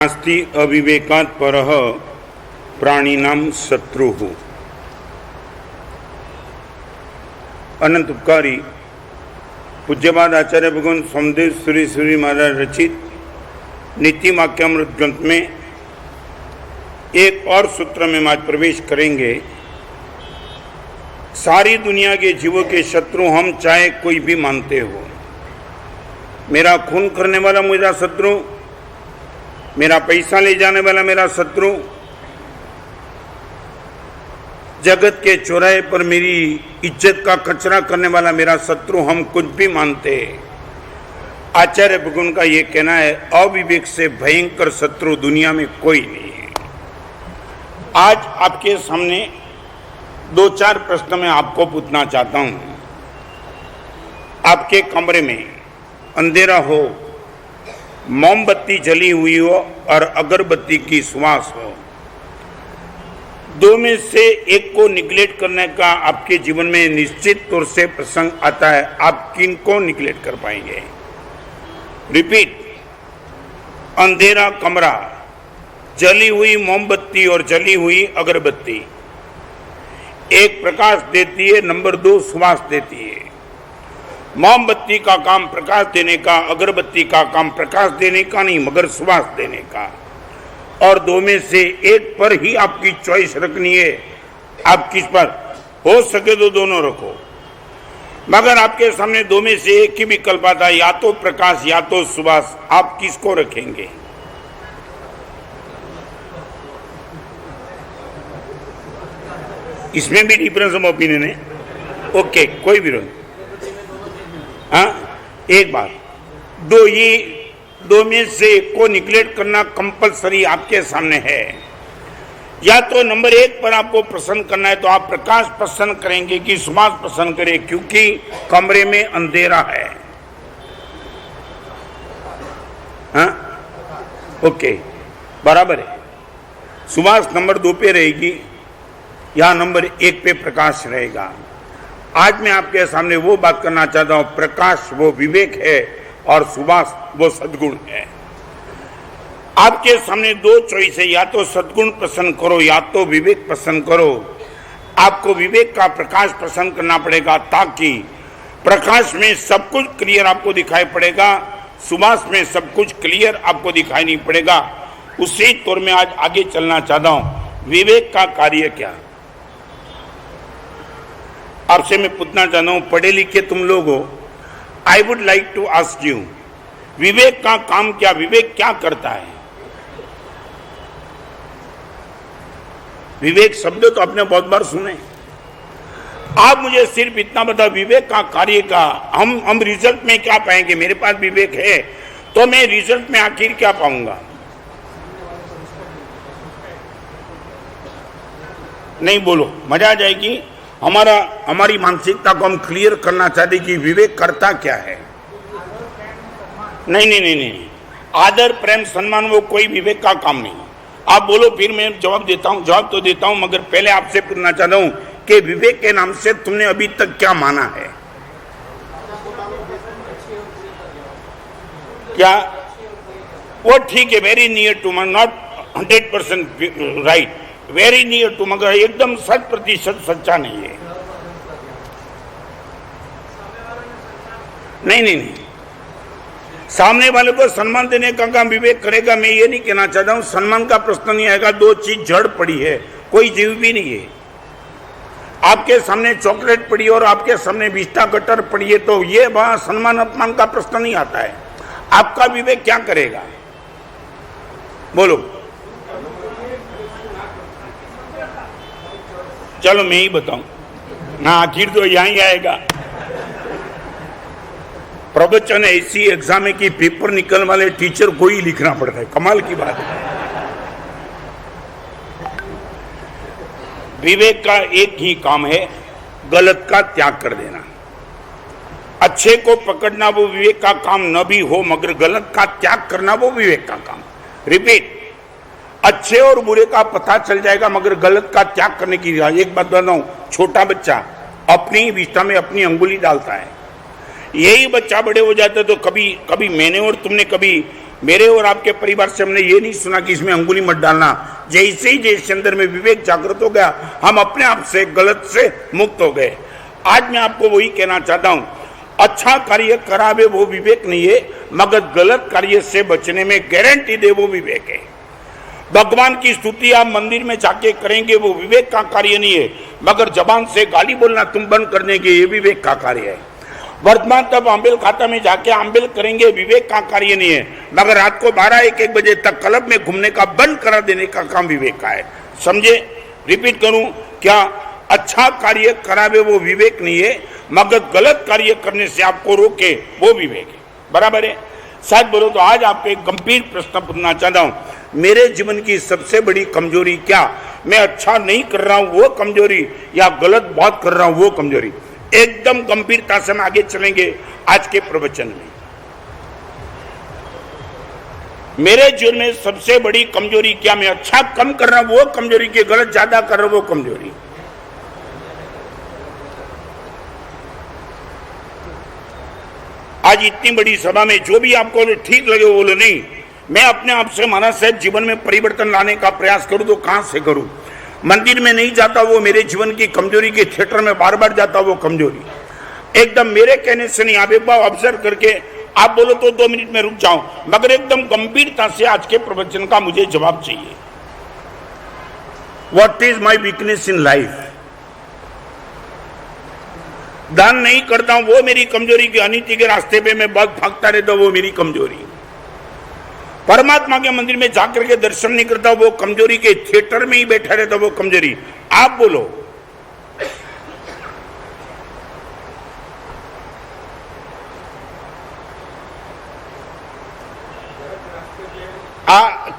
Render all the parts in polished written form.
नास्ति अविवेकात् परः प्राणिनां शत्रुः। अनंत उपकारी पूज्यपाद आचार्य भगवान सोमदेव सूरी महाराज रचित नीति वाक्यामृत ग्रंथ में एक और सूत्र में आज प्रवेश करेंगे। सारी दुनिया के जीवों के शत्रु हम चाहे कोई भी मानते हो। मेरा खून करने वाला मेरा शत्रु, मेरा पैसा ले जाने वाला मेरा शत्रु, जगत के चौराहे पर मेरी इज्जत का कचरा करने वाला मेरा शत्रु, हम कुछ भी मानते हैं। आचार्य भगवान का ये कहना है, अविवेक से भयंकर शत्रु दुनिया में कोई नहीं है। आज आपके सामने दो चार प्रश्न मैं आपको पूछना चाहता हूं। आपके कमरे में अंधेरा हो, मोमबत्ती जली हुई हो और अगरबत्ती की सुवास हो, दो में से एक को निग्लेक्ट करने का आपके जीवन में निश्चित तौर से प्रसंग आता है। आप किन को निग्लेक्ट कर पाएंगे? रिपीट, अंधेरा कमरा, जली हुई मोमबत्ती और जली हुई अगरबत्ती। एक प्रकाश देती है, नंबर दो सुवास देती है। मोमबत्ती का काम प्रकाश देने का, अगरबत्ती का काम प्रकाश देने का नहीं मगर सुवास देने का। और दो में से एक पर ही आपकी चॉइस रखनी है। आप किस पर हो सके तो दोनों रखो, मगर आपके सामने दो में से एक ही विकल्प आता है, या तो प्रकाश या तो सुवास। आप किसको रखेंगे? इसमें भी डिफरेंस ऑफ ओपिनियन है। ओके, कोई विरोध। हाँ, एक बात, दो में से एक को निग्लेक्ट करना कंपलसरी आपके सामने है। या तो नंबर एक पर आपको पसंद करना है तो आप प्रकाश पसंद करेंगे कि सुवास पसंद करें, क्योंकि कमरे में अंधेरा है। हाँ, ओके, बराबर है। सुवास नंबर दो पे रहेगी या नंबर एक पे प्रकाश रहेगा। आज मैं आपके सामने वो बात करना चाहता हूं, प्रकाश वो विवेक है और सुवास वो सद्गुण है। आपके सामने दो चॉइस है, या तो सद्गुण पसंद करो या तो विवेक पसंद करो। आपको विवेक का प्रकाश पसंद करना पड़ेगा, ताकि प्रकाश में सब कुछ क्लियर आपको दिखाई पड़ेगा, सुवास में सब कुछ क्लियर आपको दिखाई नहीं पड़ेगा। उसी तौर में आज आगे चलना चाहता हूं। विवेक का कार्य क्या? आपसे मैं पूछना चाहता हूं, पढ़े लिखे तुम लोग हो, I would like to ask you, Vivek का काम क्या? विवेक क्या करता है? विवेक शब्द तो आपने बहुत बार सुने। आप मुझे सिर्फ इतना बता, विवेक का कार्य का हम रिजल्ट में क्या पाएंगे? मेरे पास विवेक है तो मैं रिजल्ट में आखिर क्या पाऊंगा? नहीं बोलो, मजा आ जाएगी। हमारी मानसिकता को हम क्लियर करना चाहते कि विवेक करता क्या है। नहीं, आदर प्रेम सम्मान वो कोई विवेक का काम नहीं। आप बोलो, फिर मैं जवाब देता हूं। जवाब तो देता हूं, मगर पहले आपसे पूछना चाहता हूं कि विवेक के नाम से तुमने अभी तक क्या माना है? क्या वो ठीक है, very near to, not 100% right, very near to, मगर एकदम 100% सच्चा नहीं है। नहीं, सामने वाले को सम्मान देने का काम विवेक करेगा। मैं ये नहीं कहना चाहता हूं सम्मान का प्रश्न नहीं आएगा। दो चीज जड़ पड़ी है, कोई जीव भी नहीं है। आपके सामने चॉकलेट पड़ी और आपके सामने विस्टा कटर पड़ी है, तो ये वहां सम्मान अपमान का प्रश्न नहीं आता है। आपका विवेक क्या करेगा? बोलो। चलो मैं ही बताऊं ना, आखिर तो यहीं आएगा। प्रवचन ऐसी एग्जाम है कि पेपर निकलने वाले टीचर को ही लिखना पड़ता है। कमाल की बात है। विवेक का एक ही काम है, गलत का त्याग कर देना। अच्छे को पकड़ना वो विवेक का काम न भी हो, मगर गलत का त्याग करना वो विवेक का काम। रिपीट, अच्छे और बुरे का पता चल जाएगा, मगर गलत का त्याग करने की। एक बात बताऊं, छोटा बच्चा अपनी विष्ठा में अपनी अंगुली डालता है, यही बच्चा बड़े हो जाता है तो कभी मैंने और तुमने कभी मेरे और आपके परिवार से हमने ये नहीं सुना कि इसमें अंगुली मत डालना। जैसे ही जैसे अंदर में विवेक जागृत हो गया, हम अपने आप से गलत से मुक्त हो गए। आज मैं आपको वही कहना चाहता हूं, अच्छा कार्य करावे वो विवेक नहीं है, मगर गलत कार्य से बचने में गारंटी दे वो विवेक है। भगवान की स्तुति आप मंदिर में जाके करेंगे वो विवेक का कार्य नहीं है, मगर जबान से गाली बोलना तुम बंद कर देंगे ये विवेक का कार्य है। वर्तमान तब आंबेल खाता में जाके आंबेल करेंगे विवेक का कार्य नहीं है, मगर रात को 12-1 बजे तक क्लब में घूमने का बंद करा देने का काम विवेक का है। समझे? रिपीट करूं, क्या अच्छा कार्य करावे वो विवेक नहीं है, मगर गलत कार्य करने से आपको रोके वो विवेक है। बराबर है? शायद बोलो तो आज आपको एक गंभीर प्रश्न पूछना चाहता हूं, मेरे जीवन की सबसे बड़ी कमजोरी क्या? मैं अच्छा नहीं कर रहा हूं वो कमजोरी, या गलत बात कर रहा हूं वो कमजोरी? एकदम गंभीरता से हम आगे चलेंगे आज के प्रवचन में। मेरे जीवन में सबसे बड़ी कमजोरी क्या? मैं अच्छा कम कर रहा हूं वो कमजोरी, की गलत ज्यादा कर रहा हूं वो कमजोरी? आज इतनी बड़ी सभा में जो भी आपको ठीक लगे वो बोलो, नहीं मैं अपने आप से माना साहब जीवन में परिवर्तन लाने का प्रयास करूं तो कहां से करूं? मंदिर में नहीं जाता वो मेरे जीवन की कमजोरी, के थिएटर में बार बार जाता वो कमजोरी। एकदम मेरे कहने से नहीं, आप एक बार ऑब्जर्व करके आप बोलो तो 2 मिनट में रुक जाऊं, मगर एकदम गंभीरता से आज के प्रवचन का मुझे जवाब चाहिए। What is my weakness in life? दान नहीं करता हूं वो मेरी कमजोरी, की अनिति के रास्ते पे मैं बहुत भागता रहता हूं वो मेरी कमजोरी। परमात्मा के मंदिर में जाकर के दर्शन नहीं करता वो कमजोरी, के थिएटर में ही बैठा रहता वो कमजोरी। आप बोलो,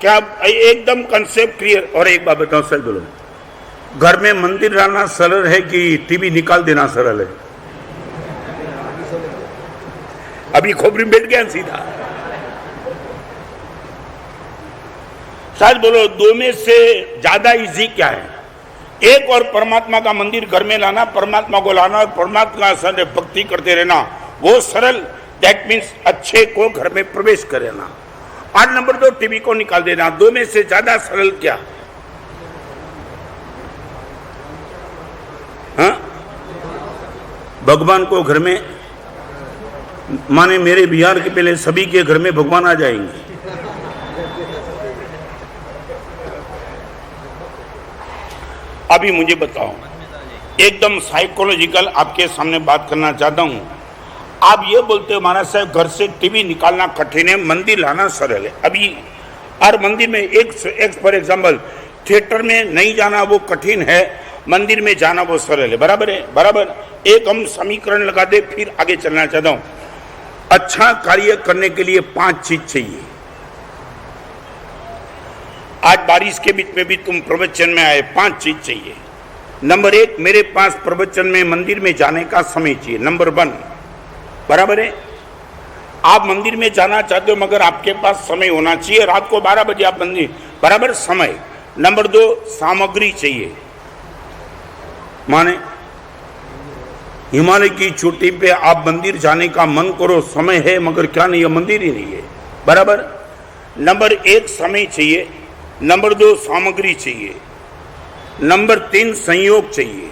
क्या एकदम कंसेप्ट क्लियर? और एक बात बताओ सर, बोलो, घर में मंदिर लाना सरल है कि टीवी निकाल देना सरल है? अभी खोपड़ी में बैठ गया सीधा। शायद बोलो, 2 में से ज्यादा इजी क्या है? एक और परमात्मा का मंदिर घर में लाना, परमात्मा को लाना और परमात्मा से भक्ति करते रहना वो सरल, दैट मीन्स अच्छे को घर में प्रवेश करना। 8 नंबर 2 टीवी को निकाल देना। 2 में से ज्यादा सरल क्या? हाँ? भगवान को घर में, माने मेरे बिहार के पहले सभी के घर में भगवान आ जाएंगे। अभी मुझे बताओ, एकदम साइकोलॉजिकल आपके सामने बात करना चाहता हूं। आप ये बोलते हो महाराज साहब घर से टीवी निकालना कठिन है, मंदिर लाना सरल है। अभी और मंदिर में एक फॉर एग्जाम्पल, थिएटर में नहीं जाना वो कठिन है, मंदिर में जाना वो सरल है। बराबर है? बराबर। एक हम समीकरण लगा दे, फिर आगे चलना चाहता हूं। अच्छा कार्य करने के लिए 5 चीज चाहिए। आज बारिश के बीच में भी तुम प्रवचन में आए, 5 चीज चाहिए। नंबर 1, मेरे पास प्रवचन में मंदिर में जाने का समय चाहिए। नंबर 1, बराबर है? आप मंदिर में जाना चाहते हो मगर आपके पास समय होना चाहिए। रात को 12 बजे आप मंदिर, बराबर समय। नंबर 2, सामग्री चाहिए। माने हिमालय की चोटी पे आप मंदिर जाने का मन करो, समय है मगर क्या नहीं है, मंदिर ही नहीं है। बराबर। नंबर 1 समय चाहिए, नंबर 2 सामग्री चाहिए, नंबर 3 संयोग चाहिए।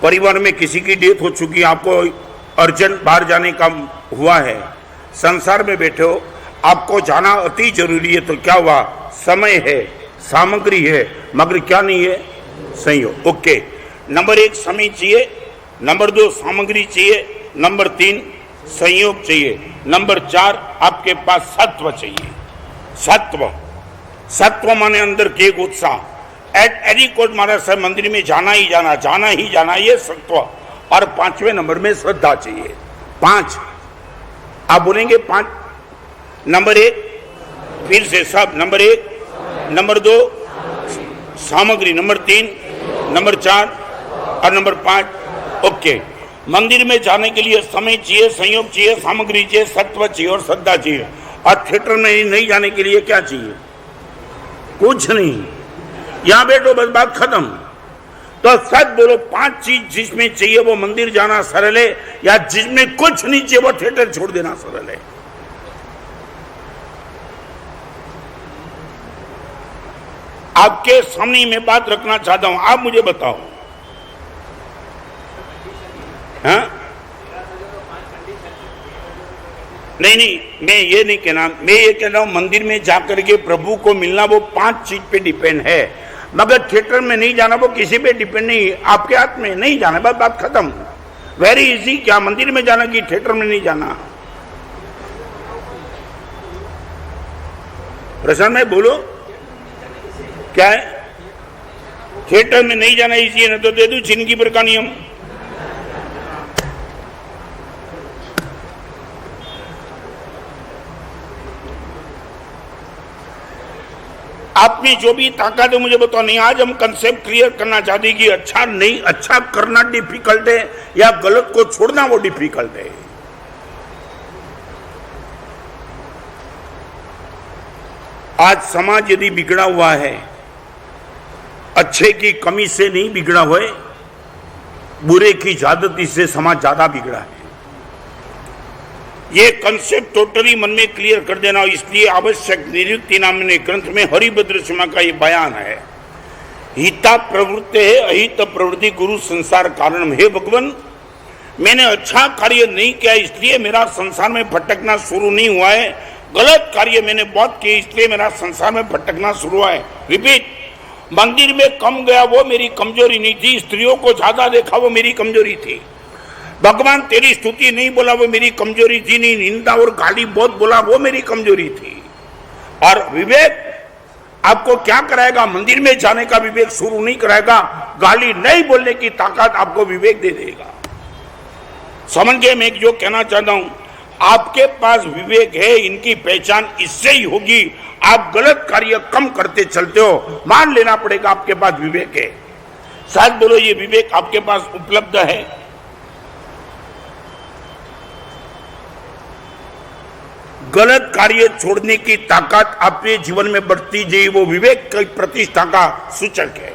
परिवार में किसी की डेथ हो चुकी, आपको अर्जेंट बाहर जाने का हुआ है, संसार में बैठे हो, आपको जाना अति जरूरी है, तो क्या हुआ? समय है, सामग्री है, मगर क्या नहीं है? संयोग। ओके, नंबर 1 समय चाहिए, नंबर 2 सामग्री चाहिए, नंबर 3 संयोग चाहिए, नंबर 4 आपके पास सत्व चाहिए। सत्व, सत्व माने अंदर के उत्साह। एट एनी कोड महाराज साहब मंदिर में जाना ही जाना, जाना ही जाना, ये सत्व। और 5वें नंबर में श्रद्धा चाहिए। 5 आप बोलेंगे 5। नंबर 1 फिर से सब, नंबर 1, नंबर 2 सामग्री, नंबर 3, नंबर 4 और नंबर 5। ओके, मंदिर में जाने के लिए समय चाहिए, संयोग चाहिए, सामग्री चाहिए, सत्व चाहिए और श्रद्धा चाहिए। और थिएटर में नहीं जाने के लिए क्या चाहिए? कुछ नहीं, यहां बैठो बस, बात खत्म। तो सच बोलो, 5 चीज जिसमें चाहिए वो मंदिर जाना सरल है, या जिसमें कुछ नहीं चाहिए वो थिएटर छोड़ देना सरल है? आपके सामने मैं बात रखना चाहता हूं, आप मुझे बताओ। हाँ, नहीं, मैं ये नहीं कहना, मैं ये कह रहा हूं मंदिर में जाकर के प्रभु को मिलना वो 5 चीज पे डिपेंड है, मगर थिएटर में नहीं जाना वो किसी पे डिपेंड नहीं, आपके हाथ में नहीं जाना, बस बात खत्म। वेरी इजी, क्या मंदिर में जाना कि थिएटर में नहीं जाना? प्रशांत भाई बोलो, क्या है? थिएटर में नहीं जाना इसी है ना, तो दे दू जिंदगी भर का नियम। आप में जो भी ताकत है मुझे बताओ। नहीं, आज हम कंसेप्ट क्लियर करना चाहते कि अच्छा नहीं, अच्छा करना डिफिकल्ट है या गलत को छोड़ना वो डिफिकल्ट है। आज समाज यदि बिगड़ा हुआ है, अच्छे की कमी से नहीं बिगड़ा हुआ है, बुरे की ज्यादती से समाज ज्यादा बिगड़ा है। ये कंसेप्ट टोटली मन में क्लियर कर देना, इसलिए आवश्यक निरुक्ति नामने ग्रंथ में हरिभद्र शर्मा का ये बयान है। हिता प्रवृत्ति है, अहित प्रवृत्ति गुरु संसार कारण। हे भगवान, मैंने अच्छा कार्य नहीं किया इसलिए मेरा संसार में भटकना शुरू नहीं हुआ है, गलत कार्य मैंने बहुत किए इसलिए मेरा संसार में भटकना शुरू हुआ है। रिपीट, मंदिर में कम गया वो मेरी कमजोरी नहीं थी, स्त्रियों को ज्यादा देखा वो मेरी कमजोरी थी, भगवान तेरी स्तुति नहीं बोला वो मेरी कमजोरी थी, नहीं निंदा और गाली बहुत बोला वो मेरी कमजोरी थी। और विवेक आपको क्या कराएगा? मंदिर में जाने का विवेक शुरू नहीं कराएगा, गाली नहीं बोलने की ताकत आपको विवेक दे देगा। समझिए मैं जो कहना चाहता हूं, आपके पास विवेक है, इनकी पहचान इससे ही होगी। आप गलत कार्य कम करते चलते हो, मान लेना पड़ेगा आपके पास विवेक है। शायद बोलो ये विवेक आपके पास उपलब्ध है? गलत कार्य छोड़ने की ताकत अपने जीवन में बढ़ती जाए, वो विवेक की प्रतिष्ठा का सूचक है।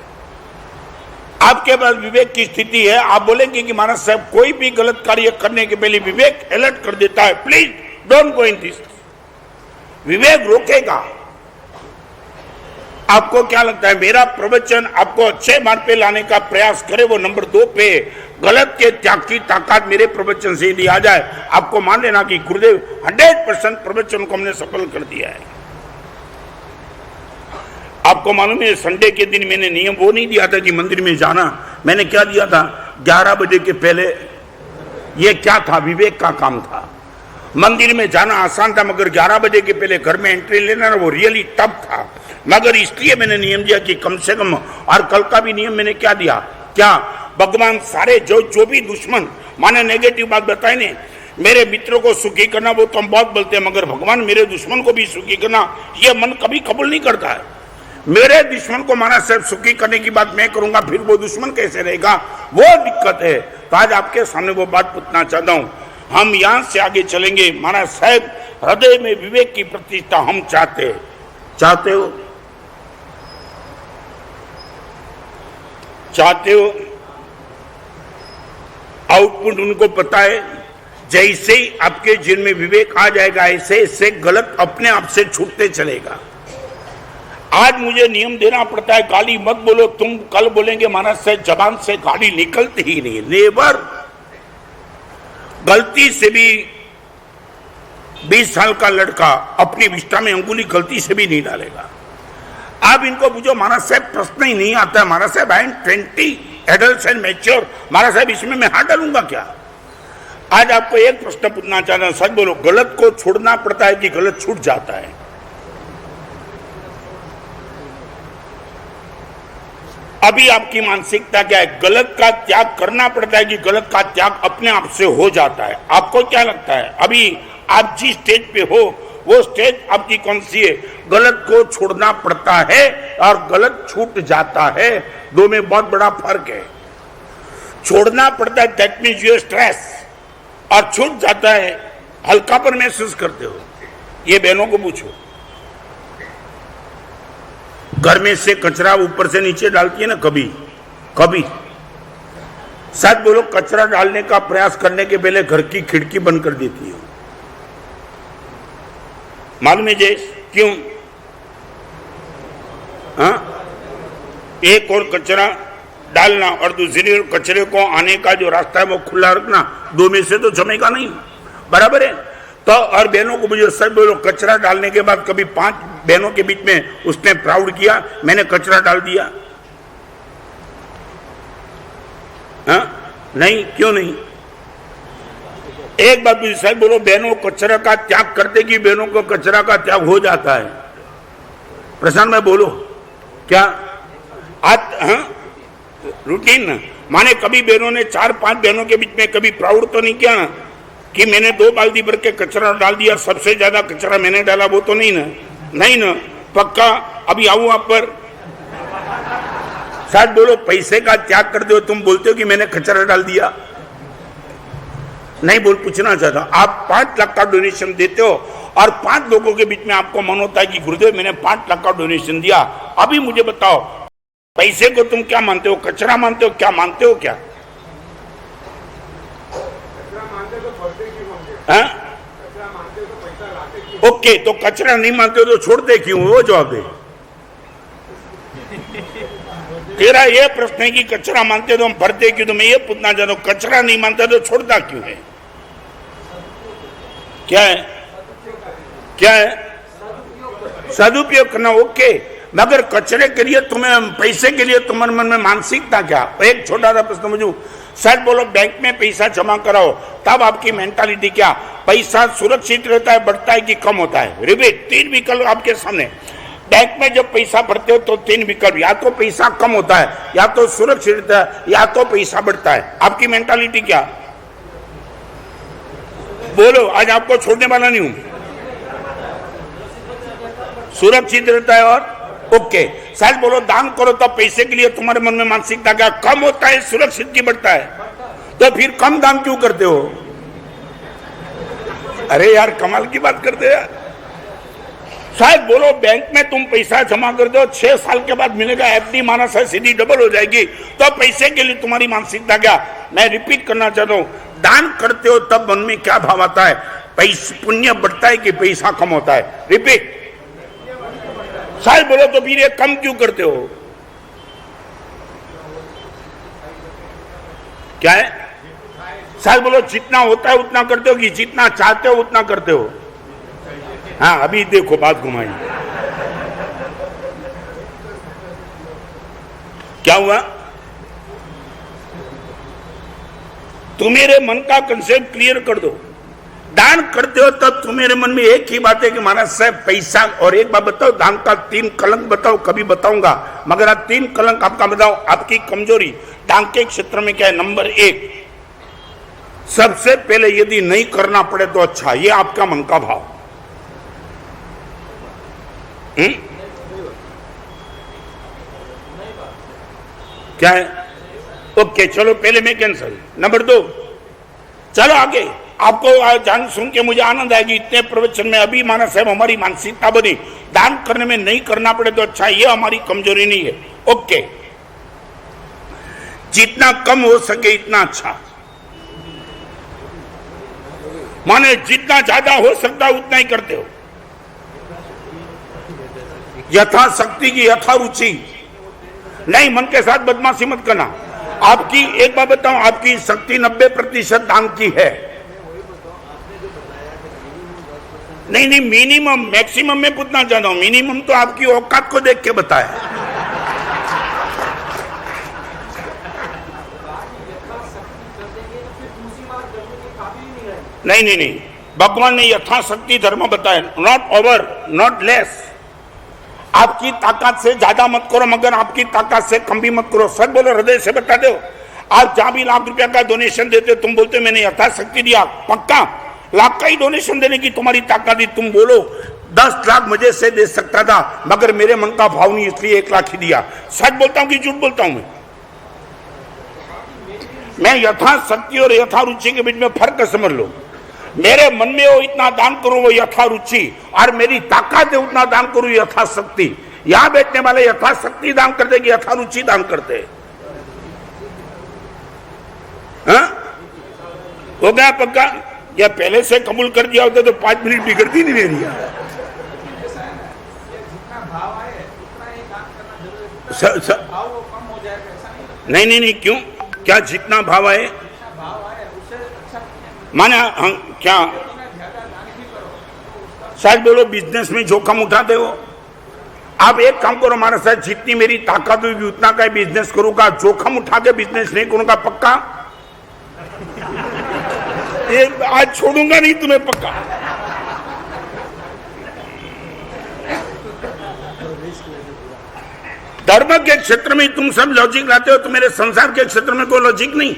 आपके पास विवेक की स्थिति है, आप बोलेंगे कि महाराज साहब कोई भी गलत कार्य करने के पहले विवेक अलर्ट कर देता है, please don't go in this. Vivek रोकेगा। आपको क्या लगता है मेरा प्रवचन आपको अच्छे मार्ग पे लाने का प्रयास करे, वो नंबर 2 पे गलत के त्याग की ताकत मेरे प्रवचन से यदि आ जाए, आपको मान लेना कि गुरुदेव 100% प्रवचन को हमने सफल कर दिया है। आपको मालूम है संडे के दिन मैंने नियम वो नहीं दिया था कि मंदिर में जाना, मैंने क्या दिया था? 11 बजे के पहले। ये क्या था? विवेक का काम था। मंदिर में जाना आसान था, मगर 11 बजे के पहले घर में एंट्री लेना वो रियली टफ था। मगर इसलिए मैंने नियम दिया कि कम से कम, और कल का भी नियम मैंने क्या दिया? क्या भगवान सारे जो भी दुश्मन माने नेगेटिव बात बताए ने, मेरे मित्रों को सुखी करना वो तो हम बहुत बोलते हैं, मगर भगवान मेरे दुश्मन को भी सुखी करना ये मन कभी कबूल नहीं करता है। मेरे दुश्मन को माना सिर्फ सुखी करने की बात मैं करूंगा, फिर वो दुश्मन कैसे रहेगा? वो दिक्कत है। तो आज आपके सामने वो बात पूछना चाहता हूं। हम यहां से आगे चलेंगे। महाराज साहब, हृदय में विवेक की प्रतिष्ठा हम चाहते हो, आउटपुट उनको पता है। जैसे ही आपके जीवन में विवेक आ जाएगा, ऐसे ऐसे गलत अपने आप से छूटते चलेगा। आज मुझे नियम देना पड़ता है, गाली मत बोलो। तुम कल बोलेंगे महाराज से जबान से गाली निकलती ही नहीं, नेवर। गलती से भी 20 साल का लड़का अपनी विष्ठा में अंगुली गलती से भी नहीं डालेगा। आप इनको पूछो, महाराज साहब प्रश्न ही नहीं आता है, महाराज साहब I am 20 adult and mature, महाराज साहब इसमें मैं हाथ डालूंगा क्या? आज आपको एक प्रश्न पूछना चाहता हूं, सच बोलो, गलत को छोड़ना पड़ता है कि गलत छूट जाता है? अभी आपकी मानसिकता क्या है? गलत का त्याग करना पड़ता है कि गलत का त्याग अपने आप से हो जाता है? आपको क्या लगता है? अभी आप जिस स्टेज पे हो वो स्टेज आपकी कौन सी है? गलत को छोड़ना पड़ता है और गलत छूट जाता है, दो में बहुत बड़ा फर्क है। छोड़ना पड़ता है दैट मीन्स यू स्ट्रेस, और छूट जाता है हल्कापन महसूस करते हो। ये बहनों को पूछो, घर में से कचरा ऊपर से नीचे डालती है ना, कभी सच बोलो, कचरा डालने का प्रयास करने के पहले घर की खिड़की बंद कर देती है। मालूम है जय क्यों? हाँ, एक और कचरा डालना और दूसरी ओर कचरे को आने का जो रास्ता है वो खुला रखना, दो में से तो जमेगा नहीं, बराबर है। तो और बहनों को मुझे सच बोलो, कचरा डालने के बाद कभी 5 बहनों के बीच में उसने प्राउड किया मैंने कचरा डाल दिया? हाँ नहीं, क्यों नहीं? एक बात मुझे सच बोलो, बहनों कचरा का त्याग करते कि बहनों को कचरा का त्याग हो जाता है? प्रशांत में बोलो क्या हाँ रूटीन माने कभी बहनों ने 4-5 बहनों के बीच में कभी प्राउड तो नहीं किया ना कि मैंने 2 बाल्टी भर के कचरा डाल दिया, सबसे ज्यादा कचरा मैंने डाला, वो तो नहीं ना? नहीं ना, पक्का। अभी आऊं आप पर, साथ बोलो, पैसे का त्याग करते हो तुम, बोलते हो कि मैंने कचरा डाल दिया? नहीं बोल, पूछना चाहता हूं, आप 5 लाख का डोनेशन देते हो और 5 लोगों के बीच में आपको मन होता है कि गुरुदेव मैंने 5 लाख का डोनेशन दिया, अभी मुझे बताओ पैसे को तुम क्या मानते हो, कचरा मानते हो, क्या मानते हो? क्या हाँ? ओके, तो कचरा नहीं मानते हो तो छोड़ते क्यों? वो जवाब दे। तेरा ये प्रश्न है कि कचरा मानते तो हम भरते क्यों, तो मैं ये पूछना चाहता हूं कचरा नहीं मानते तो छोड़ता क्यों है? क्या है? क्या है? सदुपयोग करना, ओके, मगर कचरे के लिए तुम्हें, पैसे के लिए तुम्हारे मन में मानसिकता क्या? एक छोटा सा प्रश्न मुझे, सच बोलो, बैंक में पैसा जमा कराओ तब आपकी मेंटालिटी क्या? पैसा सुरक्षित रहता है, बढ़ता है कि कम होता है? रिपीट, 3 विकल्प आपके सामने। बैंक में जब पैसा भरते हो तो 3 विकल्प, या तो पैसा कम होता है, या तो सुरक्षित रहता है, या तो पैसा बढ़ता है। आपकी मेंटालिटी क्या? बोलो, आज आपको छोड़ने वाला नहीं हूं। सुरक्षित रहता है और ओके। सच बोलो, दान करो तो पैसे के लिए तुम्हारे मन में मानसिकता क्या? कम होता है, सुरक्षित की बढ़ता है? तो फिर कम दान क्यों करते हो? अरे यार, कमाल की बात करते हो यार। शायद बोलो, बैंक में तुम पैसा जमा कर दो, 6 साल के बाद मिलेगा, एफडी मानस है सीधी डबल हो जाएगी, तो पैसे के लिए तुम्हारी मानसिकता क्या? मैं रिपीट करना चाहता हूं, दान करते हो तब मन में क्या भाव आता है? पैसा पुण्य बढ़ता है कि पैसा कम होता है? रिपीट, शायद बोलो, तो फिर ये कम क्यों करते हो? क्या है? शायद बोलो, जितना होता है उतना करते हो कि जितना चाहते हो उतना करते हो? हाँ, अभी देखो बात घुमाई। क्या हुआ? तुम्हारे मन का कंसेप्ट क्लियर कर दो। दान करते हो तब तुम्हारे मन में एक ही बात है कि महाराज साहब पैसा, और एक बात बताओ, दान का 3 कलंक बताओ, कभी बताऊंगा, मगर आप 3 कलंक आपका बताओ, आपकी कमजोरी दान के क्षेत्र में क्या है? नंबर 1, सबसे पहले यदि नहीं करना पड़े तो अच्छा, ये आपका मन का भाव। क्या है? ओके, चलो पहले मैं कैंसल। नंबर 2, चलो आगे, आपको जान सुन के मुझे आनंद आएगी, इतने प्रवचन में अभी माना साहब हमारी मानसिकता बनी, दान करने में नहीं करना पड़े तो अच्छा, ये हमारी कमजोरी नहीं है। ओके, जितना कम हो सके इतना अच्छा, माने जितना ज्यादा हो सकता है उतना ही करते हो, यथाशक्ति की यथा रुचि, नहीं मन के साथ बदमाशी मत करना। आपकी एक बात बताऊं, आपकी शक्ति 90% दान की है। नहीं, मिनिमम, मैक्सिमम में पूछना चाहता हूं, मिनिमम तो आपकी औकात को देख के बताया। नहीं, भगवान ने यथाशक्ति धर्म बताया, नॉट ओवर, नॉट लेस। आपकी ताकत से ज्यादा मत करो, मगर आपकी ताकत से कम भी मत करो। सच बोलो, हृदय से बता दो। आप जहां भी लाख रुपया का डोनेशन देते हो, तुम बोलते हो मैंने यथाशक्ति दिया, पक्का लाख का ही डोनेशन देने की तुम्हारी ताकत थी। तुम बोलो 10 लाख मुझे से दे सकता था, मगर मेरे मन का भाव नहीं, इसलिए 1 लाख ही दिया। सच बोलता हूं कि झूठ बोलता हूं? मैं यथाशक्ति और यथारुचि के बीच में फर्क समझ लो। मेरे मन में हो इतना दान करूं, वो यथारुचि, और मेरी ताकत है उतना दान करूं, यथाशक्ति। यहां बैठने वाले यथाशक्ति दान करते कि यथारुचि दान करते? हाँ? हो गया पक्का? या पहले से कबूल कर दिया होता तो 5 मिनट बिगड़ती नहीं मेरी। नहीं नहीं नहीं, क्यों? क्या जितना भाव आए माने क्या शायद बोलो बिजनेस में जोखिम उठाते हो। आप एक काम करो हमारे साथ, जितनी मेरी ताकत होगी उतना का बिजनेस करूंगा, जोखिम उठा के बिजनेस नहीं करूंगा पक्का। ये आज छोड़ूंगा नहीं तुम्हें पक्का। धर्म के क्षेत्र में तुम सब लॉजिक लाते हो, तो मेरे संसार के क्षेत्र में कोई लॉजिक नहीं।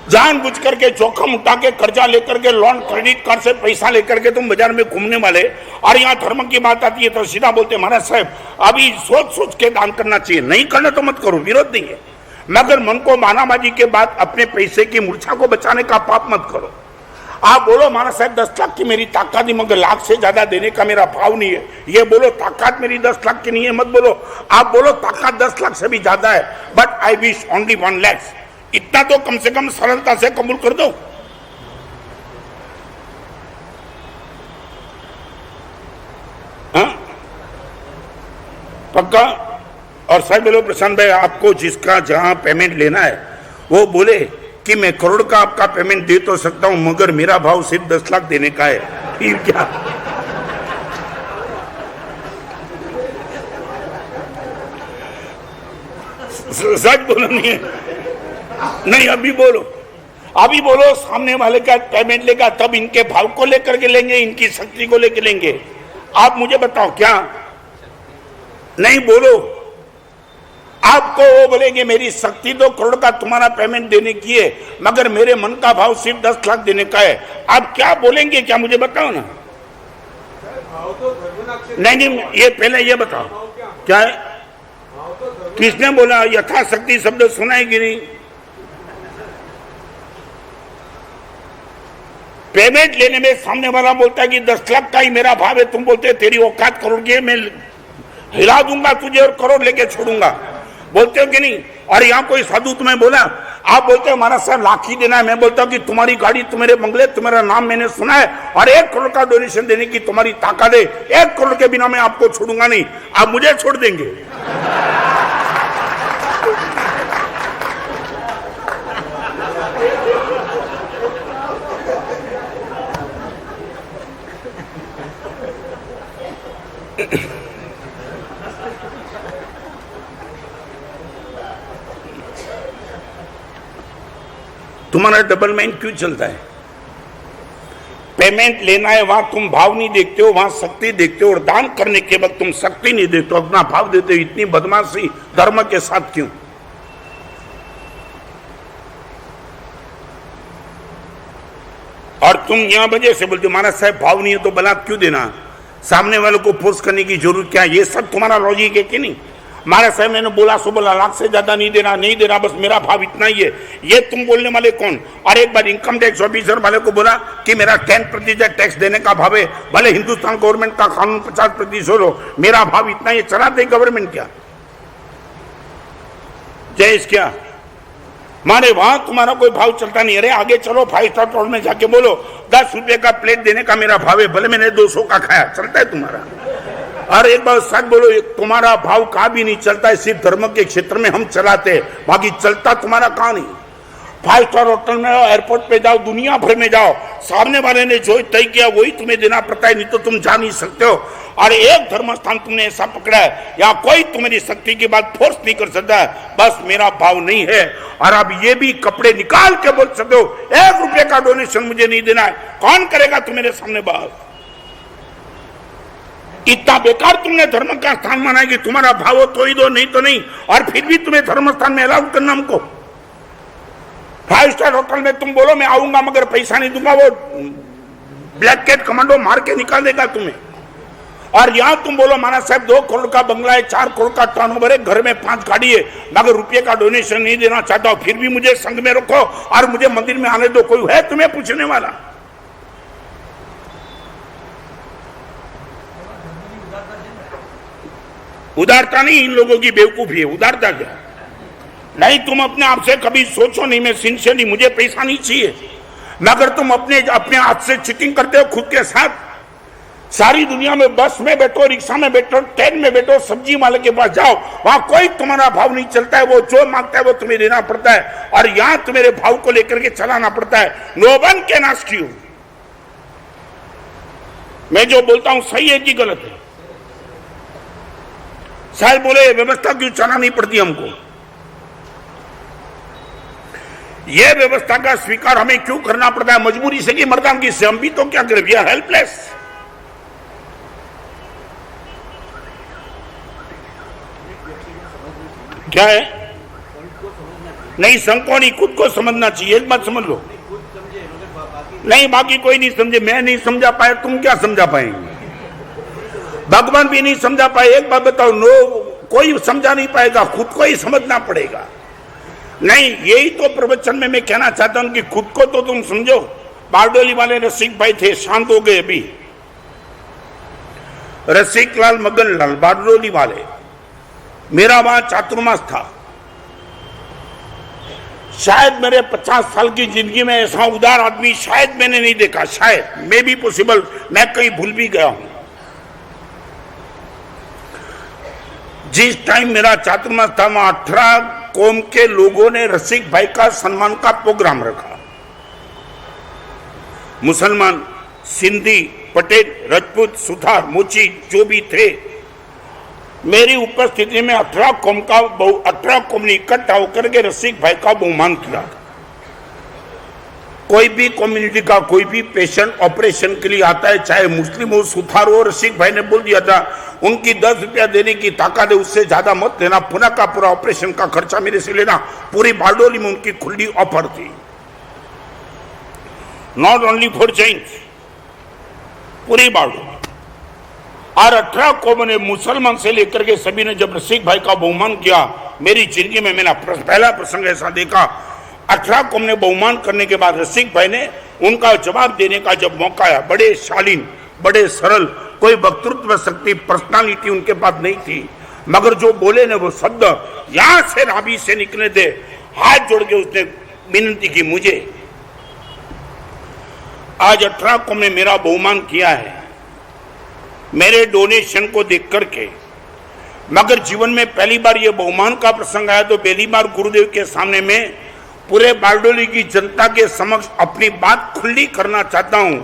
जानबूझ करके जोखिम उठा के कर्जा लेकर के लोन क्रेडिट कार्ड से पैसा लेकर के तुम बाजार में घूमने वाले, और यहाँ धर्म की बात आती है तो सीधा बोलते महाराज साहब अभी सोच सोच के दान करना चाहिए, नहीं करना तो मत करो, विरोध नहीं है, मगर मन को मानाबाजी के बाद अपने पैसे की मूर्छा को बचाने का पाप मत करो। आप बोलो महाराज साहब 10 लाख की मेरी ताकत नहीं, मगर लाख से ज्यादा देने का मेरा भाव नहीं है, ये बोलो ताकत मेरी 10 लाख की नहीं है मत बोलो। आप बोलो ताकत 10 लाख से भी ज्यादा है, but I wish only 1 lakh, इतना तो कम से कम सरलता से कबूल कर दो। हाँ पक्का। और साहब बोलो प्रशांत भाई आपको जिसका जहां पेमेंट लेना है वो बोले कि मैं करोड़ का आपका पेमेंट दे तो सकता हूं, मगर मेरा भाव सिर्फ 10 लाख देने का है, फिर क्या? सच बोलो नहीं है? नहीं अभी बोलो सामने वाले का पेमेंट लेगा तब इनके भाव को लेकर के लेंगे, इनकी शक्ति को लेकर लेंगे। आप मुझे बताओ क्या? नहीं बोलो। आपको वो बोलेंगे मेरी शक्ति 2 करोड़ का तुम्हारा पेमेंट देने की है, मगर मेरे मन का भाव सिर्फ 10 लाख देने का है। आप क्या बोलेंगे, क्या मुझे बताओ ना। नहीं ये पहले ये बताओ क्या है? किसने बोला? यथाशक्ति शब्द सुनाएगी नहीं। पेमेंट लेने में सामने वाला बोलता है कि 10 लाख का ही मेरा भाव है, तुम बोलते तेरी औकात करोड़ की है, मैं हिला दूंगा तुझे और करोड़ लेके छोड़ूंगा, बोलते हो कि नहीं? और यहाँ कोई साधु तुम्हें बोला, आप बोलते हो हमारा सर लाख ही देना है, मैं बोलता हूँ कि तुम्हारी गाड़ी तुम्हारे बंगले तुम्हारा नाम मैंने सुना है और 1 करोड़ का डोनेशन देने की तुम्हारी ताकत है, 1 करोड़ के बिना मैं आपको छोड़ूंगा नहीं, आप मुझे छोड़ देंगे? तुम्हारा डबल माइंड क्यों चलता है? पेमेंट लेना है वहां तुम भाव नहीं देखते हो, वहां शक्ति देखते हो, और दान करने के वक्त तुम शक्ति नहीं देते हो, अपना भाव देते हो। इतनी बदमाशी धर्म के साथ क्यों? और तुम यहां वजह से बोलते हो महाराज साहब भाव नहीं है तो भला क्यों देना, सामने वालों को फोर्स करने की जरूरत क्या है? ये सब तुम्हारा लॉजिक है कि नहीं? महाराज साहब मैंने बोला सो बोला, लाख से ज्यादा नहीं देना, बस मेरा भाव इतना ही है, ये तुम बोलने वाले कौन? और एक बार इनकम टैक्स ऑफिसर वाले को बोला कि मेरा 10% टैक्स देने का भाव है, भले हिंदुस्तान गवर्नमेंट का कानून 50% हो, मेरा भाव इतना ही, चला दे गवर्नमेंट क्या? जयेश क्या मारे वहां तुम्हारा कोई भाव चलता नहीं। अरे आगे चलो 5 स्टार होटल में जाके बोलो 10 रुपए का प्लेट देने का मेरा भाव है, भले मैंने 200 का खाया, चलता है तुम्हारा? और एक बार सच बोलो तुम्हारा भाव कहाँ भी नहीं चलता है, सिर्फ धर्म के क्षेत्र में हम चलाते हैं, बाकी चलता तुम्हारा कहाँ नहीं। 5 स्टार होटल में जाओ, एयरपोर्ट पे जाओ, दुनिया भर में जाओ, सामने वाले ने जो तय किया वही तुम्हें देना पड़ता है, नहीं तो तुम जा नहीं सकते हो। और एक धर्म स्थान तुमने ऐसा पकड़ा है यहाँ कोई तुम्हारी शक्ति की बात फोर्स नहीं कर सकता है, बस मेरा भाव नहीं है। और अब ये भी कपड़े निकाल के बोल सकते हो 1 रुपये का डोनेशन मुझे नहीं देना है, कौन करेगा तुम्हारे सामने बात? इतना बेकार तुमने धर्म का स्थान माना है कि तुम्हारा भाव हो तो ही दो, नहीं तो नहीं, और फिर भी तुम्हें धर्म स्थान में अलाउ करना हमको। 5 स्टार होटल में तुम बोलो मैं आऊंगा मगर पैसा नहीं दूंगा, वो ब्लैक कैट कमांडो मार के निकाल देगा तुम्हें। और यहां तुम बोलो महाराज साहब 2 करोड़ का बंगला है, 4 करोड़ का टर्नओवर है, घर में 5 गाड़ी है, मगर रुपये का डोनेशन नहीं देना चाहता हूं, फिर भी मुझे संघ में रखो और मुझे मंदिर में आने दो, कोई है तुम्हें पूछने वाला? उदारता नहीं, इन लोगों की बेवकूफी है। उदारता क्या? नहीं तुम अपने आप से कभी सोचो नहीं मैं सिंसियरली मुझे पैसा नहीं चाहिए, मगर तुम अपने हाथ से चीटिंग करते हो खुद के साथ। सारी दुनिया में बस में बैठो, रिक्शा में बैठो, ट्रेन में बैठो, सब्जी वाले के पास जाओ, वहां कोई तुम्हारा भाव नहीं चलता है। वो जो मांगता है वो तुम्हें देना पड़ता है, और यहां तुम्हारे भाव को लेकर के चलाना पड़ता है। No one can ask you. मैं जो बोलता हूं सही है कि गलत है? शायद बोले व्यवस्था क्यों चलानी पड़ती हमको, यह व्यवस्था का स्वीकार हमें क्यों करना पड़ता है? मजबूरी से कि मर्दान की से? हम भी तो क्या करें, वी आर हेल्पलेस। क्या है? नहीं, संघ को नहीं, खुद को समझना चाहिए। एक बात समझ लो, नहीं बाकी कोई नहीं समझे। मैं नहीं समझा पाया, तुम क्या समझा पाएंगे? भगवान भी नहीं समझा पाए। एक बात बताओ, कोई समझा नहीं पाएगा, खुद को ही समझना पड़ेगा। नहीं, यही तो प्रवचन में मैं कहना चाहता हूं कि खुद को तो तुम समझो। बारडोली वाले रसिक भाई थे, शांत हो गए अभी। रसिक लाल मगन लाल बारडोली वाले, मेरा वहां चातुर्मास था। शायद मेरे 50 साल की जिंदगी में ऐसा उदार आदमी शायद मैंने नहीं देखा। शायद मे भी पॉसिबल, मैं कहीं भूल भी गया हूं। जिस टाइम मेरा चातुर्मास था, वहां 18 कौम के लोगों ने रसिक भाई का सम्मान का प्रोग्राम रखा। मुसलमान, सिंधी, पटेल, राजपूत, सुथार, मोची जो भी थे, मेरी उपस्थिति में 18 कौम ने इकट्ठा होकर के रसिक भाई का बहुमान किया। कोई भी कम्युनिटी का कोई भी पेशेंट ऑपरेशन के लिए आता है, चाहे मुस्लिम हो, सुथार हो, रसिक भाई ने बोल दिया था उनकी 10 रुपया देने की ताकत है, उससे ज्यादा मत लेना, पूरा का पूरा ऑपरेशन का खर्चा मेरे से लेना। पूरी बारडोली में उनकी खुली ऑफर थी, नॉट ओनली फॉर जैन्स, पूरी बारडोली। और 18 कौम ने, मुसलमान से लेकर के सभी ने जब रसिक भाई का बहुमान किया, मेरी जिंदगी में मैंने पहला प्रसंग ऐसा देखा। 18 कौम ने बहुमान करने के बाद रसिक भाई ने उनका जवाब देने का जब मौका आया, बड़े शालीन, बड़े सरल, कोई वक्तृत्व शक्ति, पर्सनालिटी उनके पास नहीं थी, मगर जो बोले ने वो शब्द यहां से नाभि से निकले थे। हाथ जोड़ के उसने विनती की, मुझे आज 18 कौम ने मेरा बहुमान किया है मेरे डोनेशन को देख करके, मगर जीवन में पहली बार ये बहुमान का प्रसंग आया तो पहली बार गुरुदेव के सामने में पूरे बारडोली की जनता के समक्ष अपनी बात खुली करना चाहता हूं।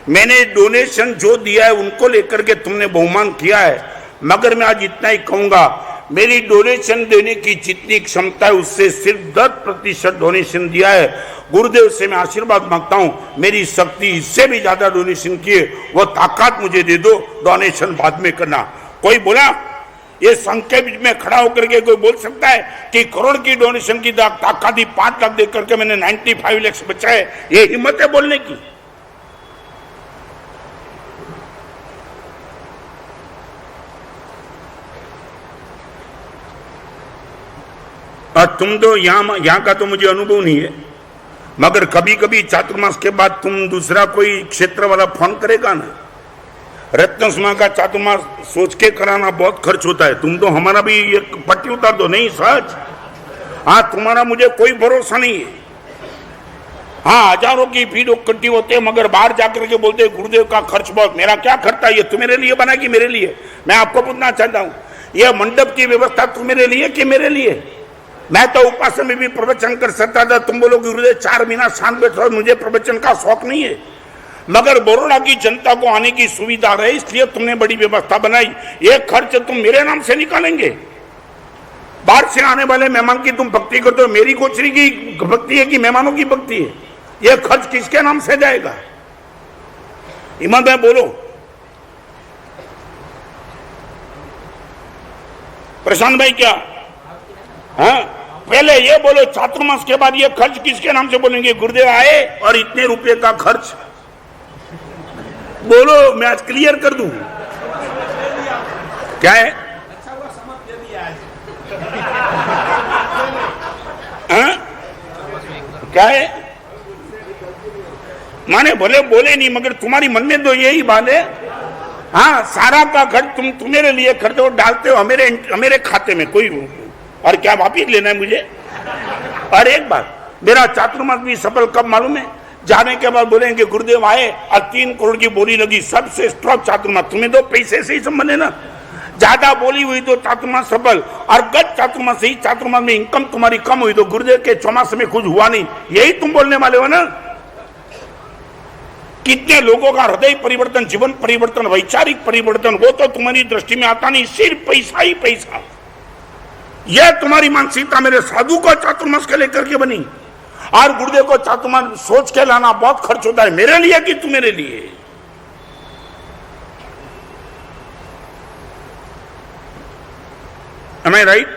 मैंने डोनेशन जो दिया है उनको लेकर के तुमने बहुमान किया है, मगर मैं आज इतना ही कहूंगा, मेरी डोनेशन देने की जितनी क्षमता है उससे सिर्फ 10% डोनेशन दिया है। गुरुदेव से मैं आशीर्वाद मांगता हूं, मेरी शक्ति इससे भी ज्यादा डोनेशन किए, वो ताकत मुझे दे दो, डोनेशन बाद में करना। कोई बोला, ये संघ के बीच में खड़ा होकर के कोई बोल सकता है कि करोड़ की डोनेशन की ताकत ही 5 लाख देकर के मैंने 95 लाख बचाए? ये हिम्मत है बोलने की? और तुम तो यहाँ का तो मुझे अनुभव नहीं है, मगर कभी कभी चातुर्मास के बाद तुम दूसरा कोई क्षेत्र वाला फोन करेगा ना, रत्न सुना का चातुर्मास सोच के कराना बहुत खर्च होता है। तुम तो हमारा भी ये पट्टी उतार दो, नहीं सच? हाँ, तुम्हारा मुझे कोई भरोसा नहीं है। हाँ, हजारों की भीड़ इकट्ठी होते हैं, मगर बाहर जाकर के बोलते हैं गुरुदेव का खर्च बहुत। मेरा क्या खर्चा है? ये तुम्हारे लिए बना कि मेरे लिए? मैं आपको पूछना चाहता हूँ, यह मंडप की व्यवस्था तुम्हारे लिए कि मेरे लिए? मैं तो उपासन में भी प्रवचन कर सकता था, तुम बोलो गुरुदेव 4 महीना शांत बैठो, मुझे प्रवचन का शौक नहीं है, मगर बड़ौदा की जनता को आने की सुविधा रहे इसलिए तुमने बड़ी व्यवस्था बनाई। ये खर्च तुम मेरे नाम से निकालेंगे? बाहर से आने वाले मेहमान की तुम भक्ति करते हो, मेरी गोचरी की भक्ति है कि मेहमानों की भक्ति है? ये खर्च किसके नाम से जाएगा? ईमान भाई बोलो। प्रशांत भाई क्या? हाँ, पहले ये बोलो, चातुर्मास के बाद ये खर्च किसके नाम से बोलेंगे? गुरुदेव आए और इतने रुपए का खर्च बोलो, मैं आज क्लियर कर दूं। क्या है? हाँ? क्या है? माने भले बोले नहीं, मगर तुम्हारी मन में तो यही बात है। हाँ, सारा का खर्च तुम तुम्हारे लिए खर्च हो, डालते हो हमेरे खाते में, कोई और क्या वापिस लेना है मुझे? और एक बात, मेरा चातुर्मास भी सफल कब मालूम है? जाने के बाद बोलेंगे गुरुदेव आए और 3 करोड़ की बोली लगी, सबसे स्टॉप चातुर्मास। तुम्हें तो पैसे से ही संबंध है ना, ज्यादा बोली हुई तो चातुर्मास सफल, और गत चातुर्मास से ही चातुर्मास में इनकम तुम्हारी कम हुई तो गुरुदेव के चौमास में कुछ हुआ नहीं, यही तुम बोलने वाले हो ना। कितने लोगों का हृदय परिवर्तन, जीवन परिवर्तन, वैचारिक परिवर्तन, वो तो तुम्हारी दृष्टि में आता नहीं, सिर्फ पैसा ही पैसा। यह तुम्हारी मानसिकता मेरे साधु को चातुर्मास के लेकर के बनी, और गुरुदेव को चातुर्मास सोच के लाना बहुत खर्च होता है, मेरे लिए कि तू मेरे लिए। Am I right?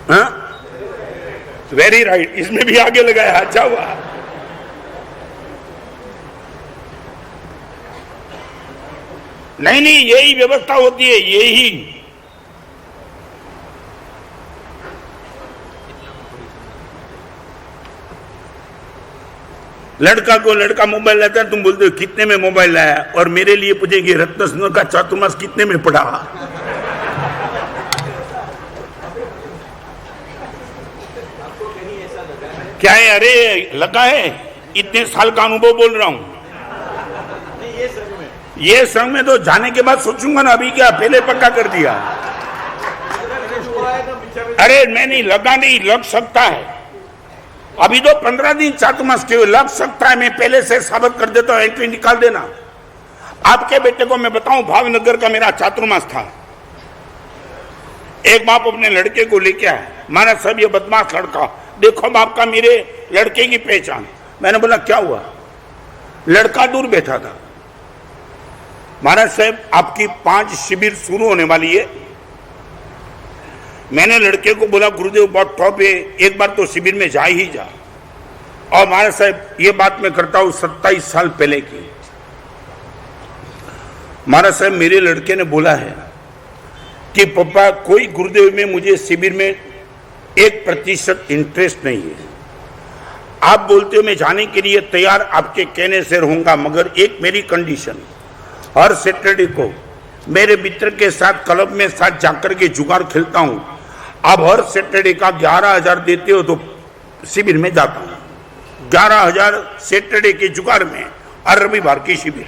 हाँ, वेरी राइट, इसमें भी आगे लगाया, अच्छा हुआ। नहीं नहीं, यही व्यवस्था होती है, यही। लड़का को लड़का मोबाइल लाता है, तुम बोलते हो कितने में मोबाइल लाया, और मेरे लिए पूछेगी रत्न सिंह का चातुर्मास कितने में पड़ा। क्या है? अरे लगा है, इतने साल का अनुभव बोल रहा हूं। ये संग में तो जाने के बाद सोचूंगा ना, अभी क्या पहले पक्का कर दिया। अरे मैं नहीं लगा, नहीं लग सकता है, अभी तो 15 दिन चातुर्मास के लग सकता है, मैं पहले से साबित कर देता हूं, एंट्री निकाल देना। आपके बेटे को मैं बताऊं, भावनगर का मेरा चातुर्मास था। एक बाप अपने लड़के को लेके आया, माना साहब ये बदमाश लड़का, देखो बाप का मेरे लड़के की पहचान। मैंने बोला क्या हुआ? लड़का दूर बैठा था। महाराज साहब आपकी 5 शिविर शुरू होने वाली है। मैंने लड़के को बोला गुरुदेव बहुत टॉप है, एक बार तो शिविर में जा ही जा। और महाराज साहब ये बात मैं करता हूं 27 साल पहले की। महाराज साहब मेरे लड़के ने बोला है कि पापा कोई गुरुदेव में मुझे शिविर में 1% इंटरेस्ट नहीं है। आप बोलते हो मैं जाने के लिए तैयार, आपके कहने से रहूंगा, मगर एक मेरी कंडीशन, हर सैटरडे को मेरे मित्र के साथ क्लब में साथ जाकर के जुगाड़ खेलता हूं। आप हर सैटरडे का 11,000 देते हो तो शिविर में जाता हूं। 11,000 सैटरडे के जुगाड़ में और रविवार की शिविर।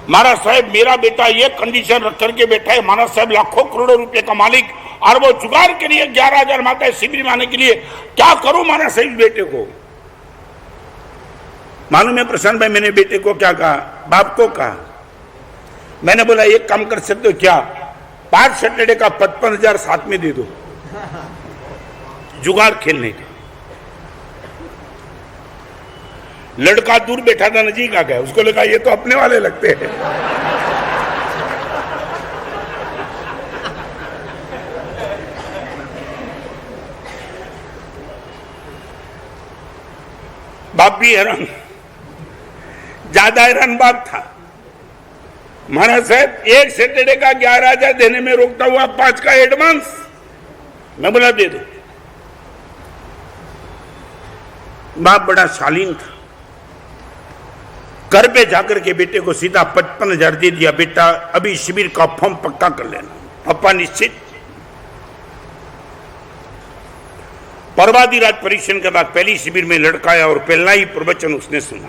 महाराज साहब मेरा बेटा ये कंडीशन रख करके बैठा है, महाराज साहब लाखों करोड़ों रुपए का मालिक, और वो जुगाड़ के लिए 11,000 मांगता है शिविर में आने के लिए। क्या करूं महाराज साहब बेटे को? मालूम है प्रशांत भाई, मैंने बेटे को क्या कहा, बाप को कहा, मैंने बोला एक काम कर सकते हो क्या, 5 सैटरडे का 55,000 साथ में दे दो जुगाड़ खेलने का। लड़का दूर बैठा था, नजीक आ गया, उसको लगा ये तो अपने वाले लगते हैं। बाप भी हैरान, ज्यादा हैरान बाप था। महाराज साहब एक सैटरडे का 11,000 देने में रोकता हुआ 5 का एडवांस। मैं बोला दे दो। बाप बड़ा शालीन था, घर पे जाकर के बेटे को सीधा 55,000 दे दिया, बेटा अभी शिविर का फॉर्म पक्का कर लेना। पापा निश्चित। पर्वादि राज परीक्षण के बाद पहली शिविर में लड़का आया और पहला ही प्रवचन उसने सुना,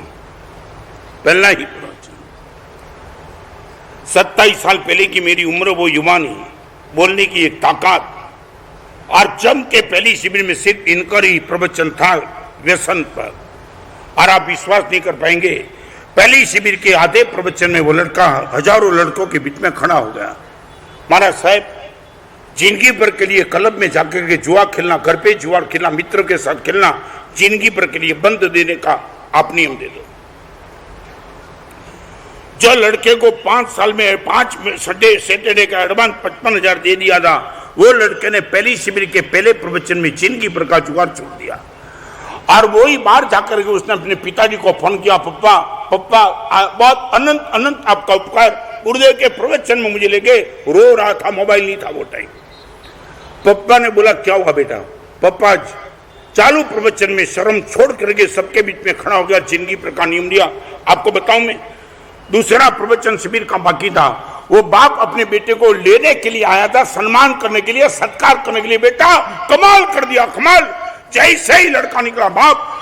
पहला ही प्रवचन। 27 साल पहले की मेरी उम्र, वो युवानी, बोलने की एक ताकत, और जम के पहली शिविर में सिर्फ इनका ही प्रवचन था व्यसन पर। और आप विश्वास नहीं कर पाएंगे, पहली शिविर के आधे प्रवचन में वो लड़का हजारों लड़कों के बीच में खड़ा हो गया। महाराज साहब जिंदगी भर के लिए क्लब में जाकर के जुआ खेलना, घर पे जुआ खेलना, मित्रों के साथ खेलना, जिंदगी भर के लिए बंद देने का आप नियम दे दो। जो लड़के को 5 साल में 5 सैटरडे का एडवांस 55,000 दे दिया था, वो लड़के ने पहली शिविर के पहले प्रवचन में जिंदगी भर का जुगाड़ छोड़ दिया। और वही बाहर जाकर के उसने अपने पिताजी को फोन किया, पप्पा पप्पा बहुत अनंत अनंत आपका उपकार, गुरुदेव के प्रवचन में मुझे लेके रो रहा था, मोबाइल नहीं था वो टाइम। पप्पा ने बोला क्या हुआ बेटा? पप्पा चालू प्रवचन में शर्म छोड़ करके सबके बीच में खड़ा हो गया, जिंदगी पर का नियम लिया। आपको बताऊं मैं, दूसरा प्रवचन शिविर का बाकी था, वो बाप अपने बेटे को लेने के लिए आया था, सम्मान करने के लिए, सत्कार करने के लिए। बेटा कमाल कर दिया, कमाल, जैसे ही लड़का निकला बाप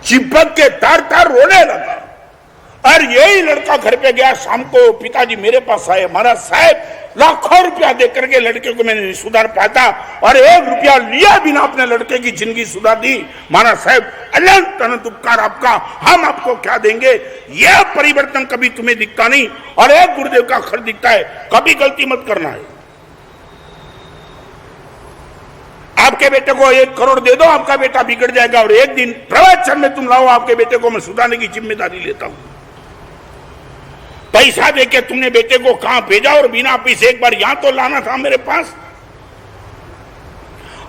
चिपक के तार तार रोने लगा। और यही लड़का घर पे गया, शाम को पिताजी मेरे पास आए, महाराज साहब लाखों रुपया दे करके लड़के को मैंने नहीं सुधार पाता और 1 रुपया लिया बिना अपने लड़के की जिंदगी सुधार दी। महाराज साहब अनंत अनंत उपकार आपका, हम आपको क्या देंगे। यह परिवर्तन कभी तुम्हें दिखता नहीं और एक गुरुदेव का खर्च दिखता है। कभी गलती मत करना है। आपके बेटे को 1 करोड़ दे दो, आपका बेटा बिगड़ जाएगा और एक दिन प्रवचन में तुम लाओ आपके बेटे को, मैं सुधारने की जिम्मेदारी लेता हूं। पैसा देके तुमने बेटे को कहां भेजा और बिना पैसे एक बार यहां तो लाना था मेरे पास।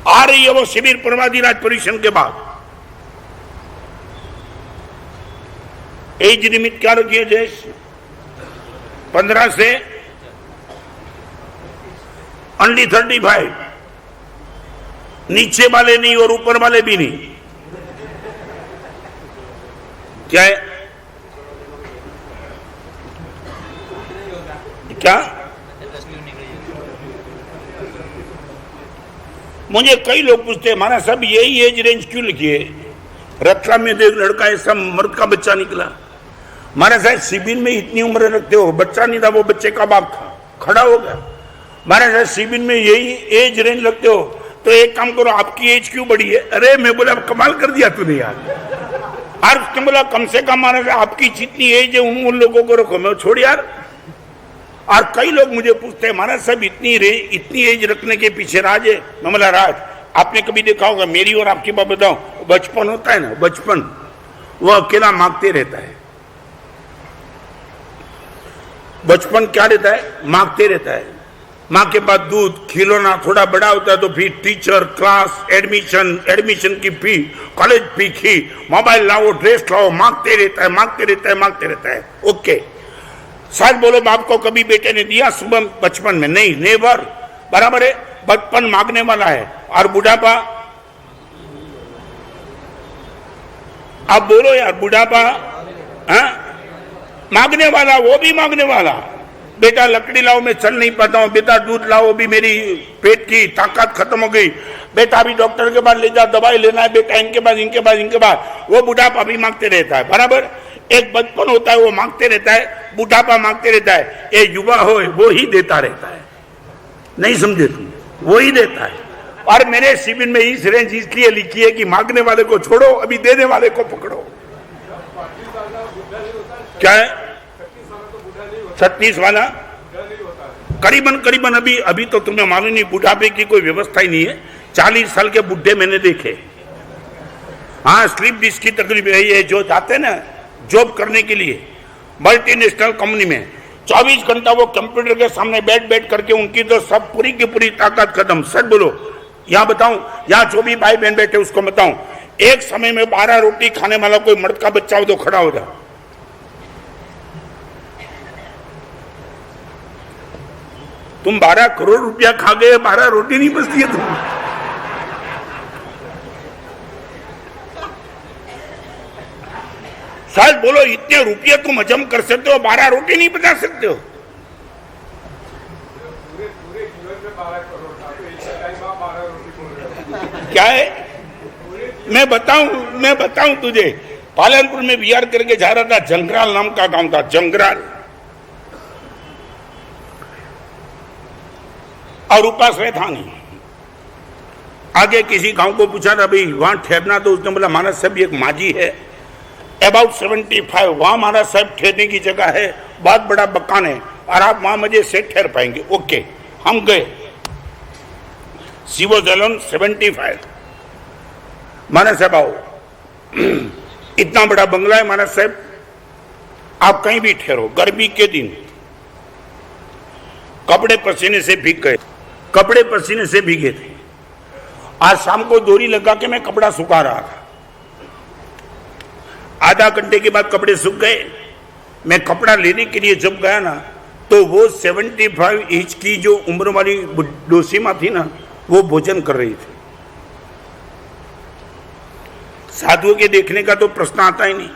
आ रही है वो शिविर परमादिराज परीक्षण के बाद। एज लिमिट क्या रखी है जयेश? 15 से ओनली 35, नीचे वाले नहीं और ऊपर वाले भी नहीं। क्या है क्या? मुझे कई लोग पूछते हैं हमारा सब यही एज रेंज क्यों लिखी है? रतलाम में एक लड़का ऐसा मर्द का बच्चा निकला, हमारे साथ शिविर में इतनी उम्र रखते हो, बच्चा नहीं था वो बच्चे का बाप था, खड़ा हो गया। हमारे साथ शिविर में यही एज रेंज रखते हो तो एक काम करो आपकी एज क्यों बढ़ी है? अरे मैं बोला कमाल कर दिया तूने यार। और उसने बोला कम से कम हमारे आपकी जितनी एज है उन लोगों को रखो। मैं छोड़ यार। और कई लोग मुझे पूछते हैं महाराज साहब इतनी एज रखने के पीछे राज है? मैं बोला राज आपने कभी देखा होगा, मेरी और आपकी बात बताओ, बचपन होता है ना, बचपन वो अकेला मांगते रहता है। बचपन क्या रहता है? मांगते रहता है। माँ के बाद दूध, खिलौना, थोड़ा बड़ा होता है तो फिर टीचर, क्लास, एडमिशन की फी, कॉलेज फी, मोबाइल लाओ, ड्रेस लाओ, मांगते रहता है, मांगते रहता है, मांगते रहता है। ओके, सच बोलो बाप को कभी बेटे ने दिया सुबह बचपन में? नहीं, नेवर। बराबर है, बचपन मांगने वाला है। और बुढ़ापा? आप बोलो यार, बुढ़ापा मांगने वाला, वो भी मांगने वाला। बेटा लकड़ी लाओ, मैं चल नहीं पाता हूँ। बेटा दूध लाओ, भी मेरी पेट की ताकत खत्म हो गई। बेटा अभी डॉक्टर के पास ले जा, दवाई लेना है। बेटा इनके बाद वो बुढ़ापा भी मांगते रहता है। बराबर, एक बचपन होता है वो मांगते रहता है, बुढ़ापा मांगते रहता है। ये युवा हो वो ही देता रहता है। नहीं समझे तुम? वो ही देता है। और मेरे शिविर में इस रेंज इसलिए लिखी है कि मांगने वाले को छोड़ो, अभी देने वाले को पकड़ो। क्या है? 36 वाला करीबन अभी तो तुम्हें मालूम नहीं, बुढ़ापे की कोई व्यवस्था ही नहीं है। 40 साल के बुढ़े मैंने देखे। हाँ, स्लिप डिस्क की तकलीफ है, जो जाते ना जॉब करने के लिए मल्टीनेशनल कंपनी में, 24 घंटा वो कंप्यूटर के सामने बैठ करके उनकी तो सब पूरी की पूरी ताकत खत्म। सच बोलो, यहाँ बताऊं, यहाँ जो भी भाई बहन बैठे उसको बताऊं, एक समय में 12 रोटी खाने वाला कोई मर्द का बच्चा हो तो खड़ा हो जाओ। तुम 12 करोड़ रुपया खा गए, 12 रोटी नहीं बचती है तुम। सच बोलो, इतने रुपये तुम हजम कर सकते हो, 12 रोटी नहीं बचा सकते हो? क्या है? मैं बताऊं तुझे, पालनपुर में बिहार करके जा रहा था, जंगराल नाम का गांव था, जंगराल। और उपाश्रय था नहीं। आगे किसी गांव को पूछा था भाई वहां ठहरना, तो उसने बोला महाराज साहब एक माजी है अबाउट 75, वहां महाराज साहब ठहरने की जगह है, बहुत बड़ा मकान है और आप वहां मजे से ठहर पाएंगे। ओके, हम गए। शिवो जलन 75। महाराज साहब आओ, इतना बड़ा बंगला है महाराज साहब, आप कहीं भी ठहरो। गर्मी के दिन कपड़े पसीने से भीगे थे। आज शाम को दोरी लगा के मैं कपड़ा सुखा रहा था। आधा घंटे के बाद कपड़े सूख गए। मैं कपड़ा लेने के लिए जब गया ना, तो वो 75 इंच की जो उम्र वाली डोसीमा थी ना, वो भोजन कर रही थी। साधुओं के देखने का तो प्रश्न आता ही नहीं,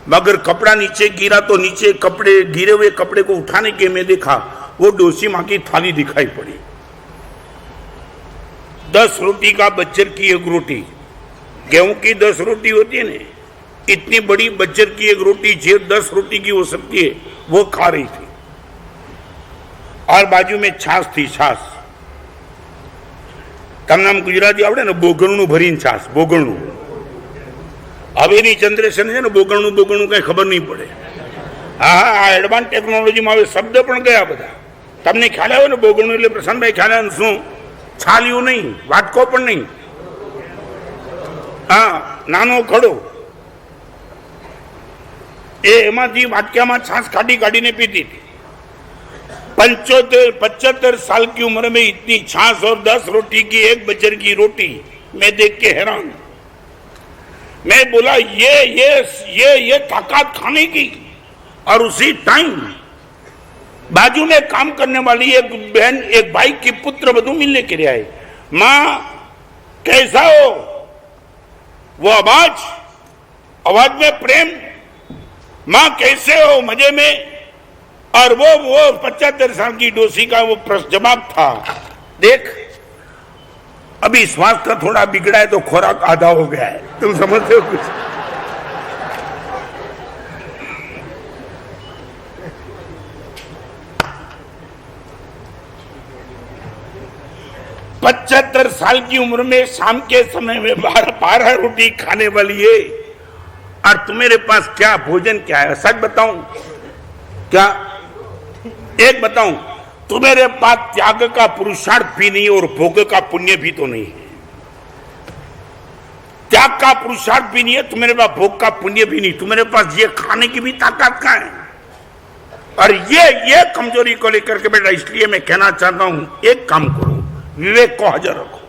मगर कपड़ा नीचे गिरा तो नीचे कपड़े, गिरे हुए कपड़े को उठाने के मैं देखा वो डोसी माँ की थाली दिखाई पड़ी। 10 रोटी का बज्जर की एक रोटी, गेहूं की 10 रोटी होती है ना, इतनी बड़ी बज्जर की एक रोटी जो 10 रोटी की हो सकती है वो खा रही थी, और बाजू में छाछ थी। छाछ તમને આમ ગુજરાતી આવડે ને, બોગણનું ભરીને છાશ, બોગણનું. હવેની જનરેશન છે ને, બોગણનું કઈ ખબર નહીં પડે. હા, આ એડવાન્સ ટેકનોલોજીમાં હવે શબ્દ પણ ગયા બધા. તમને ખ્યાલ આવ્યો ને બોગણનું એટલે? પ્રશાંતભાઈ ખ્યાલ આવે શું? છાલિયું નહીં, વાટકો પણ નહીં, હા, નાનો ખડો, એમાંથી વાટકામાં છાશ કાઢી કાઢીને પીતી હતી. 75 साल की उम्र में इतनी छाछ और 10 रोटी की एक बजर की रोटी, मैं देख के हैरान. मैं बोला ये ताकत खाने की. और उसी टाइम बाजू में काम करने वाली एक बहन, एक भाई की पुत्र वधु मिलने के लिए आए. माँ कैसा हो? वो आवाज में प्रेम. माँ कैसे हो? मजे में. और वो 75 साल की डोसी का वो जवाब था, देख अभी स्वास्थ्य थोड़ा बिगड़ा है तो खुराक आधा हो गया है. तुम समझते हो कुछ? पचहत्तर साल की उम्र में शाम के समय में 12 रोटी खाने वाली है, और तुम्हारे पास क्या भोजन क्या है? सच बताऊं क्या? एक बताऊं, तुम्हारे पास त्याग का पुरुषार्थ भी नहीं और भोग का पुण्य भी तो नहीं है. त्याग का पुरुषार्थ भी नहीं है, तुम्हारे पास भोग का पुण्य भी नहीं. तुम्हारे पास ये खाने की भी ताकत कहां है? और ये कमजोरी को लेकर के बेटा, इसलिए मैं कहना चाहता हूं, एक काम करो, विवेक को हाजिर रखो.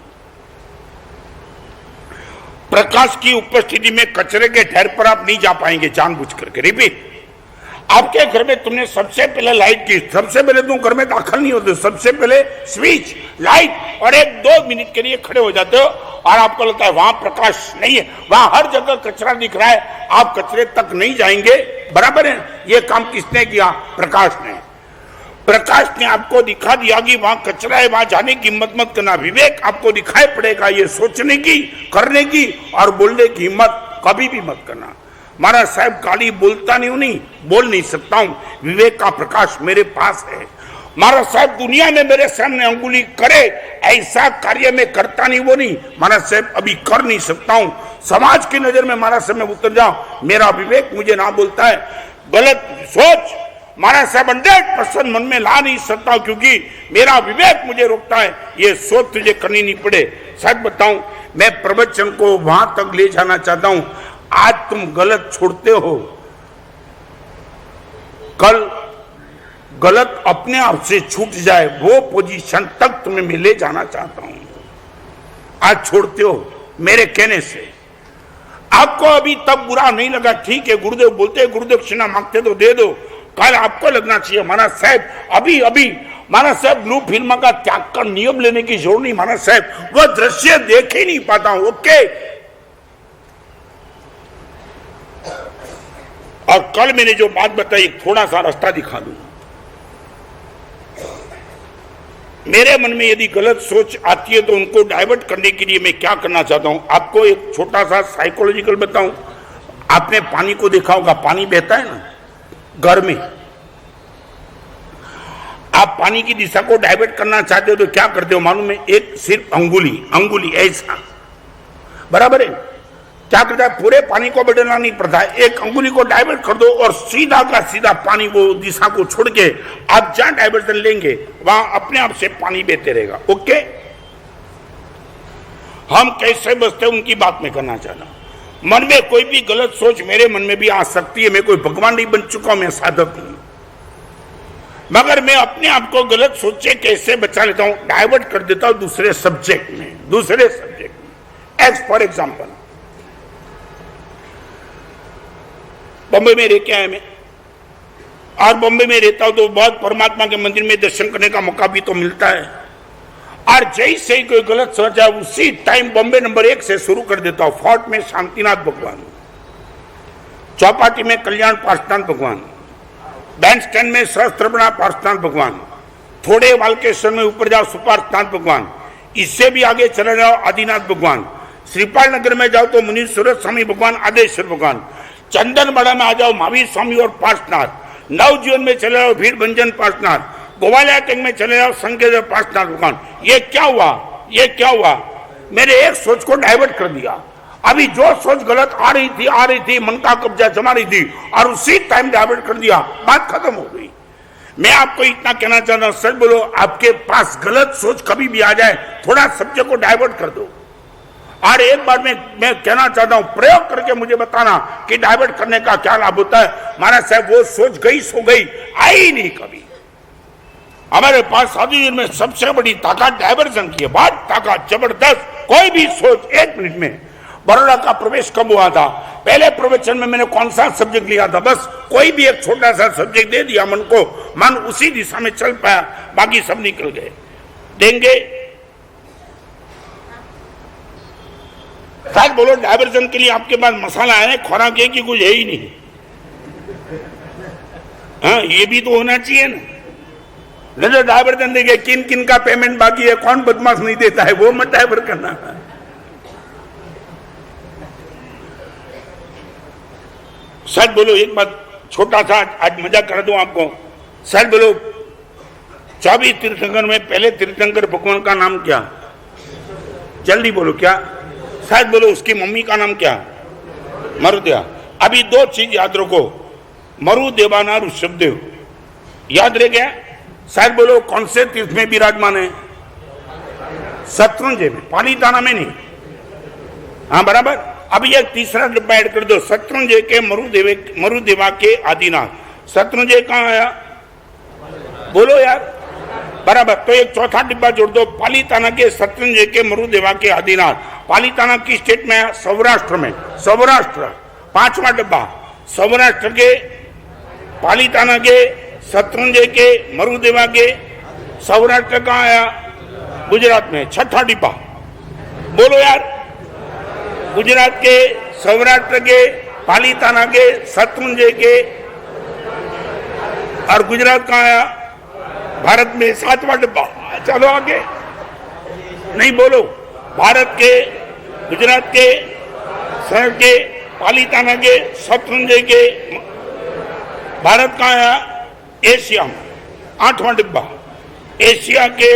प्रकाश की उपस्थिति में कचरे के ढेर पर आप नहीं जा पाएंगे जानबूझ करके. रिपीट, आपके घर में तुमने सबसे पहले लाइट की, सबसे पहले तुम घर में दाखिल नहीं होते, सबसे पहले स्विच लाइट, और 1-2 मिनट के लिए खड़े हो जाते हो, और आपको लगता है वहां प्रकाश नहीं है, वहां हर जगह कचरा दिख रहा है, आप कचरे तक नहीं जाएंगे. बराबर है? ये काम किसने किया? प्रकाश ने. प्रकाश ने आपको दिखा दिया कि वहां कचरा है, वहां जाने की हिम्मत मत करना. विवेक आपको दिखाई पड़ेगा, ये सोचने की, करने की और बोलने की हिम्मत कभी भी मत करना. महाराज साहब गाली बोलता नहीं, बोल नहीं सकता हूं, विवेक का प्रकाश मेरे पास है. महाराज साहब दुनिया में मेरे सामने अंगुली करे ऐसा कार्य में करता नहीं, वो नहीं. महाराज साहब अभी कर नहीं सकता हूं, समाज की नजर में महाराज साहब मैं उतर जाऊं, मेरा विवेक मुझे ना बोलता है. गलत सोच महाराज साहब 100% मन में ला नहीं सकता, क्योंकि मेरा विवेक मुझे रोकता है. ये सोच तुझे करनी नहीं पड़े. सच बताऊं, मैं प्रवचन को वहां तक ले जाना चाहता हूं. आज तुम गलत छोड़ते हो, कल गलत अपने आप से छूट जाए, वो पोजीशन तक तुम्हें मैं ले जाना चाहता हूं. आज छोड़ते हो मेरे कहने से. आपको अभी तब बुरा नहीं लगा, ठीक है, गुरुदेव बोलते, गुरुदेव दक्षिणा मांगते तो दे दो. कल आपको लगना चाहिए महाराज साहब अभी महाराज साहब ब्लू फिल्म का त्याग का नियम लेने की जरूरत नहीं. महाराज साहब वो दृश्य देख ही नहीं पाता हूं. ओके, और कल मैंने जो बात बताई, थोड़ा सा रास्ता दिखा दूं. मेरे मन में यदि गलत सोच आती है तो उनको डाइवर्ट करने के लिए मैं क्या करना चाहता हूं. आपको एक छोटा सा साइकोलॉजिकल बताऊं. आपने पानी को देखा होगा, पानी बहता है ना घर में, आप पानी की दिशा को डाइवर्ट करना चाहते हो तो क्या करते हो मालूम है? एक सिर्फ अंगुली ऐसा, बराबर है? क्या करता है? पूरे पानी को बदलना नहीं पड़ता है, एक अंगुली को डाइवर्ट कर दो और सीधा का सीधा पानी को दिशा को छोड़ के आप जहां डाइवर्जन लेंगे वहां अपने आप से पानी बहते रहेगा. ओके, हम कैसे बचते उनकी बात में करना चाहता हूं. मन में कोई भी गलत सोच मेरे मन में भी आ सकती है. मैं कोई भगवान नहीं बन चुका हूं, मैं साधक हूं, मगर मैं अपने आप को गलत सोचे कैसे बचा लेता हूं, डाइवर्ट कर देता हूं दूसरे सब्जेक्ट में. एक्स फॉर एग्जाम्पल, बॉम्बे में रह के आया मैं, और बॉम्बे में रहता हूं तो बहुत परमात्मा के मंदिर में दर्शन करने का मौका भी तो मिलता है. और जैसे ही कोई गलत सोच है उसी टाइम बॉम्बे नंबर 1 से शुरू कर देता हूं. फोर्ट में शांतिनाथ भगवान, चौपाटी में कल्याण पार्श्वनाथ भगवान, बैंड स्टैंड में सहस्त्रबड़ा पार्श्वनाथ भगवान, थोड़े वालकेश्वर में ऊपर जाओ सुपार्श्वनाथ भगवान, इससे भी आगे चले जाओ आदिनाथ भगवान, श्रीपाल नगर में जाओ तो मुनीश्वर स्वामी भगवान, आदेश्वर भगवान, चंदनबाड़ा में आ जाओ महावीर स्वामी और पार्श्वनाथ, नवजीवन में चले जाओ भीड़ भंजन पार्श्वनाथ, गोवालिया टेंग में चले जाओ संकेत पार्श्वनाथ भगवान। ये क्या हुआ, ये क्या हुआ? मेरे एक सोच को डाइवर्ट कर दिया। अभी जो सोच गलत आ रही थी, मन का कब्जा जमा रही थी और उसी टाइम डाइवर्ट कर दिया, बात खत्म हो गई। मैं आपको इतना कहना चाहता हूं, सच बोलो, आपके पास गलत सोच कभी भी आ जाए, थोड़ा सब्जेक्ट को डाइवर्ट कर दो। और एक बार मैं कहना चाहता हूं, प्रयोग करके मुझे बताना कि डाइवर्ट करने का क्या लाभ होता है। महाराज साहब, वो सोच गई सो गई, आई नहीं कभी। हमारे पास शादी में सबसे बड़ी ताकत डाइवर्जन की है, बहुत ताकत जबरदस्त। कोई भी सोच 1 मिनट में। बड़ौदा का प्रवेश कब हुआ था? पहले प्रवचन में मैंने कौन सा सब्जेक्ट लिया था? बस कोई भी एक छोटा सा सब्जेक्ट दे दिया मन को, मन उसी दिशा में चल पाया, बाकी सब निकल गए। देंगे शायद बोलो, डाइवर्जन के लिए आपके पास मसाला है, खुराक है कि कुछ है ही नहीं? हाँ, ये भी तो होना चाहिए ना। नहीं तो डाइवर्जन देंगे, किन किन का पेमेंट बाकी है, कौन बदमाश नहीं देता है, वो मत डाइवर्ट करना है। शायद बोलो, एक बात छोटा सा आज मजा कर दूं आपको। शायद बोलो, 24 तीर्थंकर में पहले तीर्थंकर भगवान का नाम क्या? जल्दी बोलो, क्या? शायद बोलो, उसकी मम्मी का नाम क्या? मरुदेवा। अभी 2 चीज याद रखो, मरुदेवाना ऋषभदेव, याद रह गया? शायद बोलो, कौन से तीर्थ में विराजमान है? शत्रुंजय में, पालीताना में नहीं। हाँ, बराबर। अभी एक तीसरा डिब्बा ऐड कर दो, शत्रुंजय के मरुदेवा के आदिनाथ। शत्रुंजय कहाँ आया? बोलो यार, बराबर। तो एक चौथा डिब्बा जोड़ दो, पालीताना के शत्रुंजय के मरुदेवा के आदिनाथ। पालीताना की स्टेट में है? सौराष्ट्र में। सौराष्ट्र। 5वां डिब्बा, सौराष्ट्र के पालीताना के शत्रुंजय के मरुदेवा के, सौराष्ट्र कहाँ आया? गुजरात में। 6ठा डिब्बा, बोलो यार, गुजरात के, सौराष्ट्र के, पालीताना के, शत्रुंजय के, और गुजरात कहाँ आया? भारत में। 7वां डिब्बा। चलो आगे, नहीं बोलो, भारत के, गुजरात के, शहर के, पालीताना के, शत्रुंजय के, भारत कहाँ आया? एशिया में। 8वां डिब्बा, एशिया के,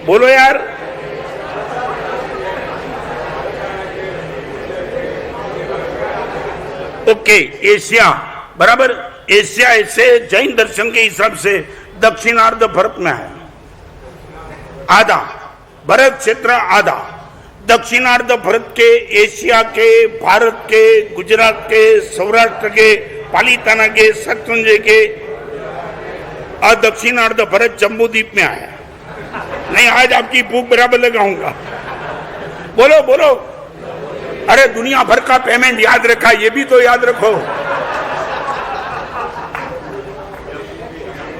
बोलो यार, ओके, एशिया, बराबर। एशिया ऐसे जैन दर्शन के हिसाब से दक्षिणार्ध भारत में है, आधा भारत क्षेत्र, आधा दक्षिणार्ध भारत के, एशिया के, भारत के, गुजरात के, सौराष्ट्र के, पालीताना के, शत्रुंजय के, और दक्षिणार्ध भारत जम्बूद्वीप में आया। नहीं, आज आपकी भूख बराबर लगाऊंगा। बोलो बोलो, अरे दुनिया भर का पेमेंट याद रखा, ये भी तो याद रखो।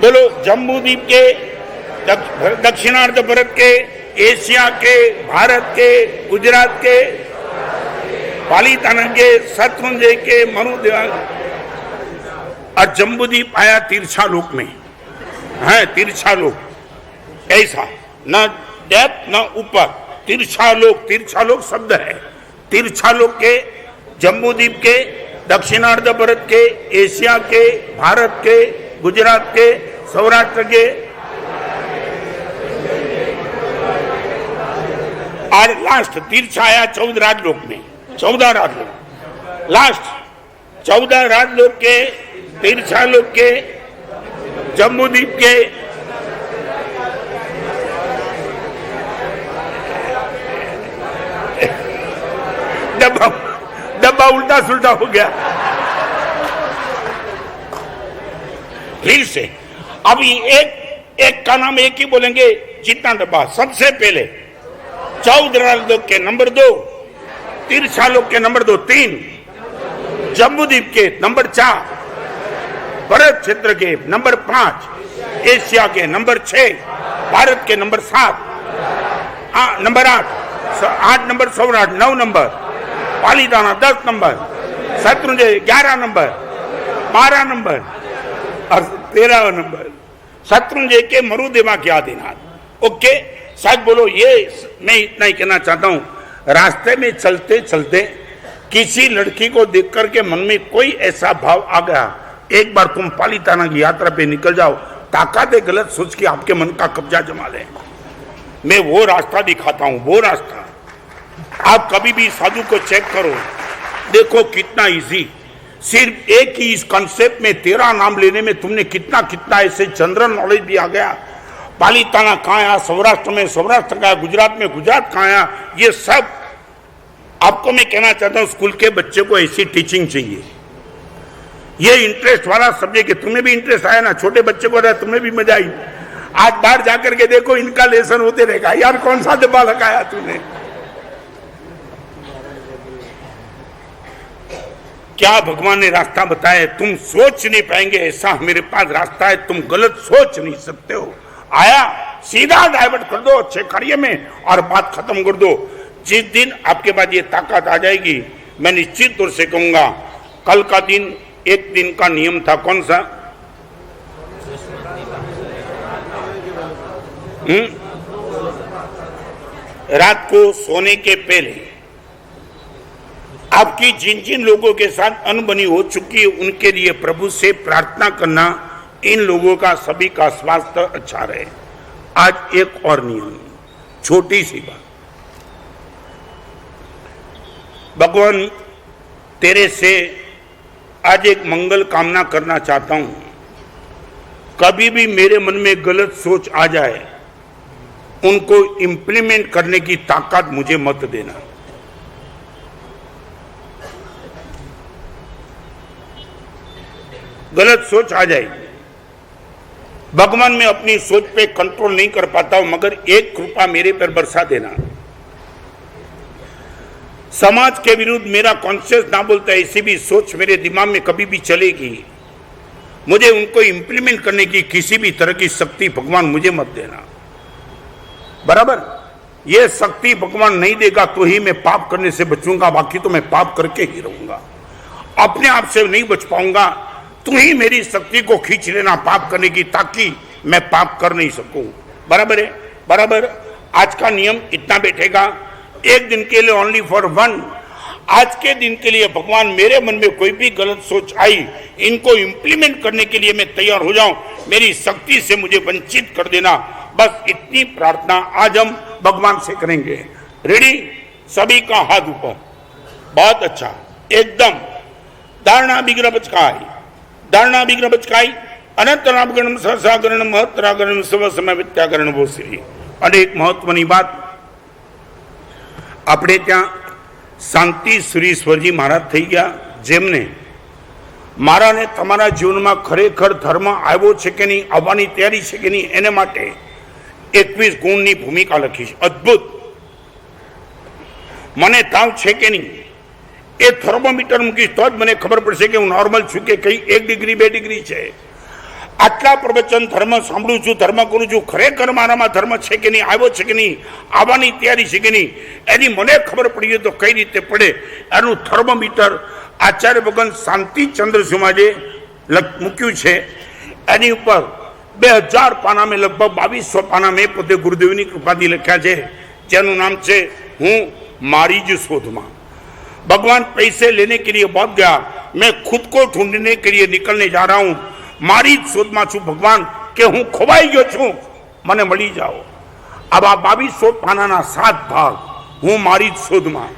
बोलो, जम्बूद्वीप के, दक्षिणार्ध भारत के, एशिया के, भारत के, गुजरात के, पालीताना के, शत्रुंजय के, मरुदेवा, और जम्बूद्वीप आया तिरछा लोक में है। तिरछा लोक ऐसा, न डेप्थ न ऊपर, तिरछा लोक। तिरछा लोक शब्द है। तिरछा लोक के, जम्बूद्वीप के, दक्षिणार्ध भारत के, एशिया के, भारत के, गुजरात के, सौराष्ट्र के, और लास्ट तिरछा आया 14 राजलोक में। 14 राजलोक, लास्ट 14 राजलोक के, तिरछा लोक के, जम्बूद्वीप के, डब्बा उल्टा सुल्टा हो गया। फिर से अभी एक का नाम एक ही बोलेंगे, जितना डब्बा। सबसे पहले 14 लोक के नंबर 2, तिरछा लोक के नंबर 2, 3, जम्बूद्वीप के नंबर 4, भारत क्षेत्र के नंबर 5, एशिया के नंबर 6, भारत के number 7, number 8 number, Saurashtra 9 number, Palitana 10 number, Shatrunjay 11 number, 12 number और 13 नंबर, शत्रुंजय के मरुदेवा के आदिनाथ। ओके, सच बोलो। ये मैं इतना ही कहना चाहता हूं, रास्ते में चलते चलते किसी लड़की को देख करके मन में कोई ऐसा भाव आ गया, एक बार तुम पालीताना की यात्रा पे निकल जाओ, ताकत गलत सोच के आपके मन का कब्जा जमा ले। मैं वो रास्ता दिखाता हूं, वो रास्ता। आप कभी भी साधु को चेक करो, देखो कितना इजी। सिर्फ एक ही इस कॉन्सेप्ट में तेरा नाम लेने में तुमने कितना कितना ऐसे जनरल नॉलेज भी आ गया। पालीताना कहाँ आया, सौराष्ट्र में सौराष्ट्र का, गुजरात में गुजरात कहाँ आया, ये सब आपको मैं कहना चाहता हूं। स्कूल के बच्चे को ऐसी टीचिंग चाहिए। ये इंटरेस्ट वाला सब्जेक्ट है। तुम्हें भी इंटरेस्ट आया ना, छोटे बच्चे को रहा, तुम्हें भी मजा आई। आज बाहर जाकर के देखो, इनका लेसन होते रहेगा, यार कौन सा डब्बा लगाया तूने, क्या भगवान ने रास्ता बताया, तुम सोच नहीं पाएंगे ऐसा मेरे पास रास्ता है, तुम गलत सोच नहीं सकते हो। आया सीधा डाइवर्ट कर दो अच्छे कार्य में और बात खत्म कर दो। जिस दिन आपके पास ये ताकत आ जाएगी, मैं निश्चित तौर से कहूंगा, कल का दिन एक दिन का नियम था, कौन सा? रात को सोने के पहले आपकी जिन जिन लोगों के साथ अनबनी हो चुकी है, उनके लिए प्रभु से प्रार्थना करना, इन लोगों का सभी का स्वास्थ्य अच्छा रहे। आज एक और नियम, छोटी सी बात। भगवान तेरे से आज एक मंगल कामना करना चाहता हूं। कभी भी मेरे मन में गलत सोच आ जाए, उनको इंप्लीमेंट करने की ताकत मुझे मत देना। गलत सोच आ जाएगी। भगवान मैं अपनी सोच पे कंट्रोल नहीं कर पाता हूं, मगर एक कृपा मेरे पर बरसा देना। समाज के विरुद्ध मेरा कॉन्शियस ना बोलता, ऐसी भी सोच मेरे दिमाग में कभी भी चलेगी, मुझे उनको इंप्लीमेंट करने की किसी भी तरह की शक्ति भगवान मुझे मत देना। बराबर? ये शक्ति भगवान नहीं देगा तो ही मैं पाप करने से बचूंगा, बाकी तो मैं पाप करके ही रहूंगा। अपने आप से नहीं बच पाऊंगा, तू ही मेरी शक्ति को खींच लेना पाप करने की, ताकि मैं पाप कर नहीं सकूं। बराबर है? बराबर। आज का नियम इतना बैठेगा, एक दिन के लिए, ओनली फॉर वन। आज के दिन के लिए भगवान मेरे मन में कोई भी गलत सोच आई, इनको इंप्लीमेंट करने के लिए मैं तैयार हो जाऊं, मेरी शक्ति से मुझे वंचित कर देना। बस इतनी प्रार्थना आज हम भगवान से करेंगे। रेडी? सभी का हाथ ऊपर। बहुत अच्छा, एकदम। धारणा विग्रह बचकाई, धारणा विग्रह बचकाई, अनंतरागणम सहसागरण महत्रागरण सब समय वित्यागरण बोसरी। અને એક મહત્વની વાત, આપણે ત્યાં શાંતિ સુરીશ્વરજી મહારાજ થઈ ગયા, જેમને મારા ને તમારા જીવનમાં ખરેખર ધર્મ આવ્યો છે કે નહીં, આવવાની તૈયારી છે કે નહીં, એને માટે 21 ગુણની ભૂમિકા લખી છે. અદ્ભુત. મને તાવ છે કે નહીં, એ થર્મોમીટર મૂકીશ તો જ મને ખબર પડશે કે હું નોર્મલ છું કે કઈ 1 ડિગ્રી 2 ડિગ્રી છે. આટલા પ્રવચન ધર્મ સાંભળું છું, ધર્મ કરું છું, ખરેખર મારામાં ધર્મ છે કે નહીં, આવ્યો છે કે નહીં, આવવાની તૈયારી છે કે નહીં, એની મને ખબર પડી તો કઈ રીતે પડે, એનું થર્મોમીટર આચાર્ય ભગવાન શાંતિચંદ્ર સુમાજે મૂક્યું છે. એની ઉપર 2000 પાના મેં, લગભગ 2200 પાના મેં પોતે ગુરુદેવની કૃપાથી લખ્યા છે, જેનું નામ છે હું મારી જ શોધમાં. भगवान पैसे लेने के लिए बहुत गया, मैं खुद को ढूंढने के लिए निकलने जा रहा हूं, मारी शोध में छू भगवान के हूं खोवाई गयो छू, मने मળી जाओ. अब आ 2200 पाना 7 भाग हूं मारी शोध में.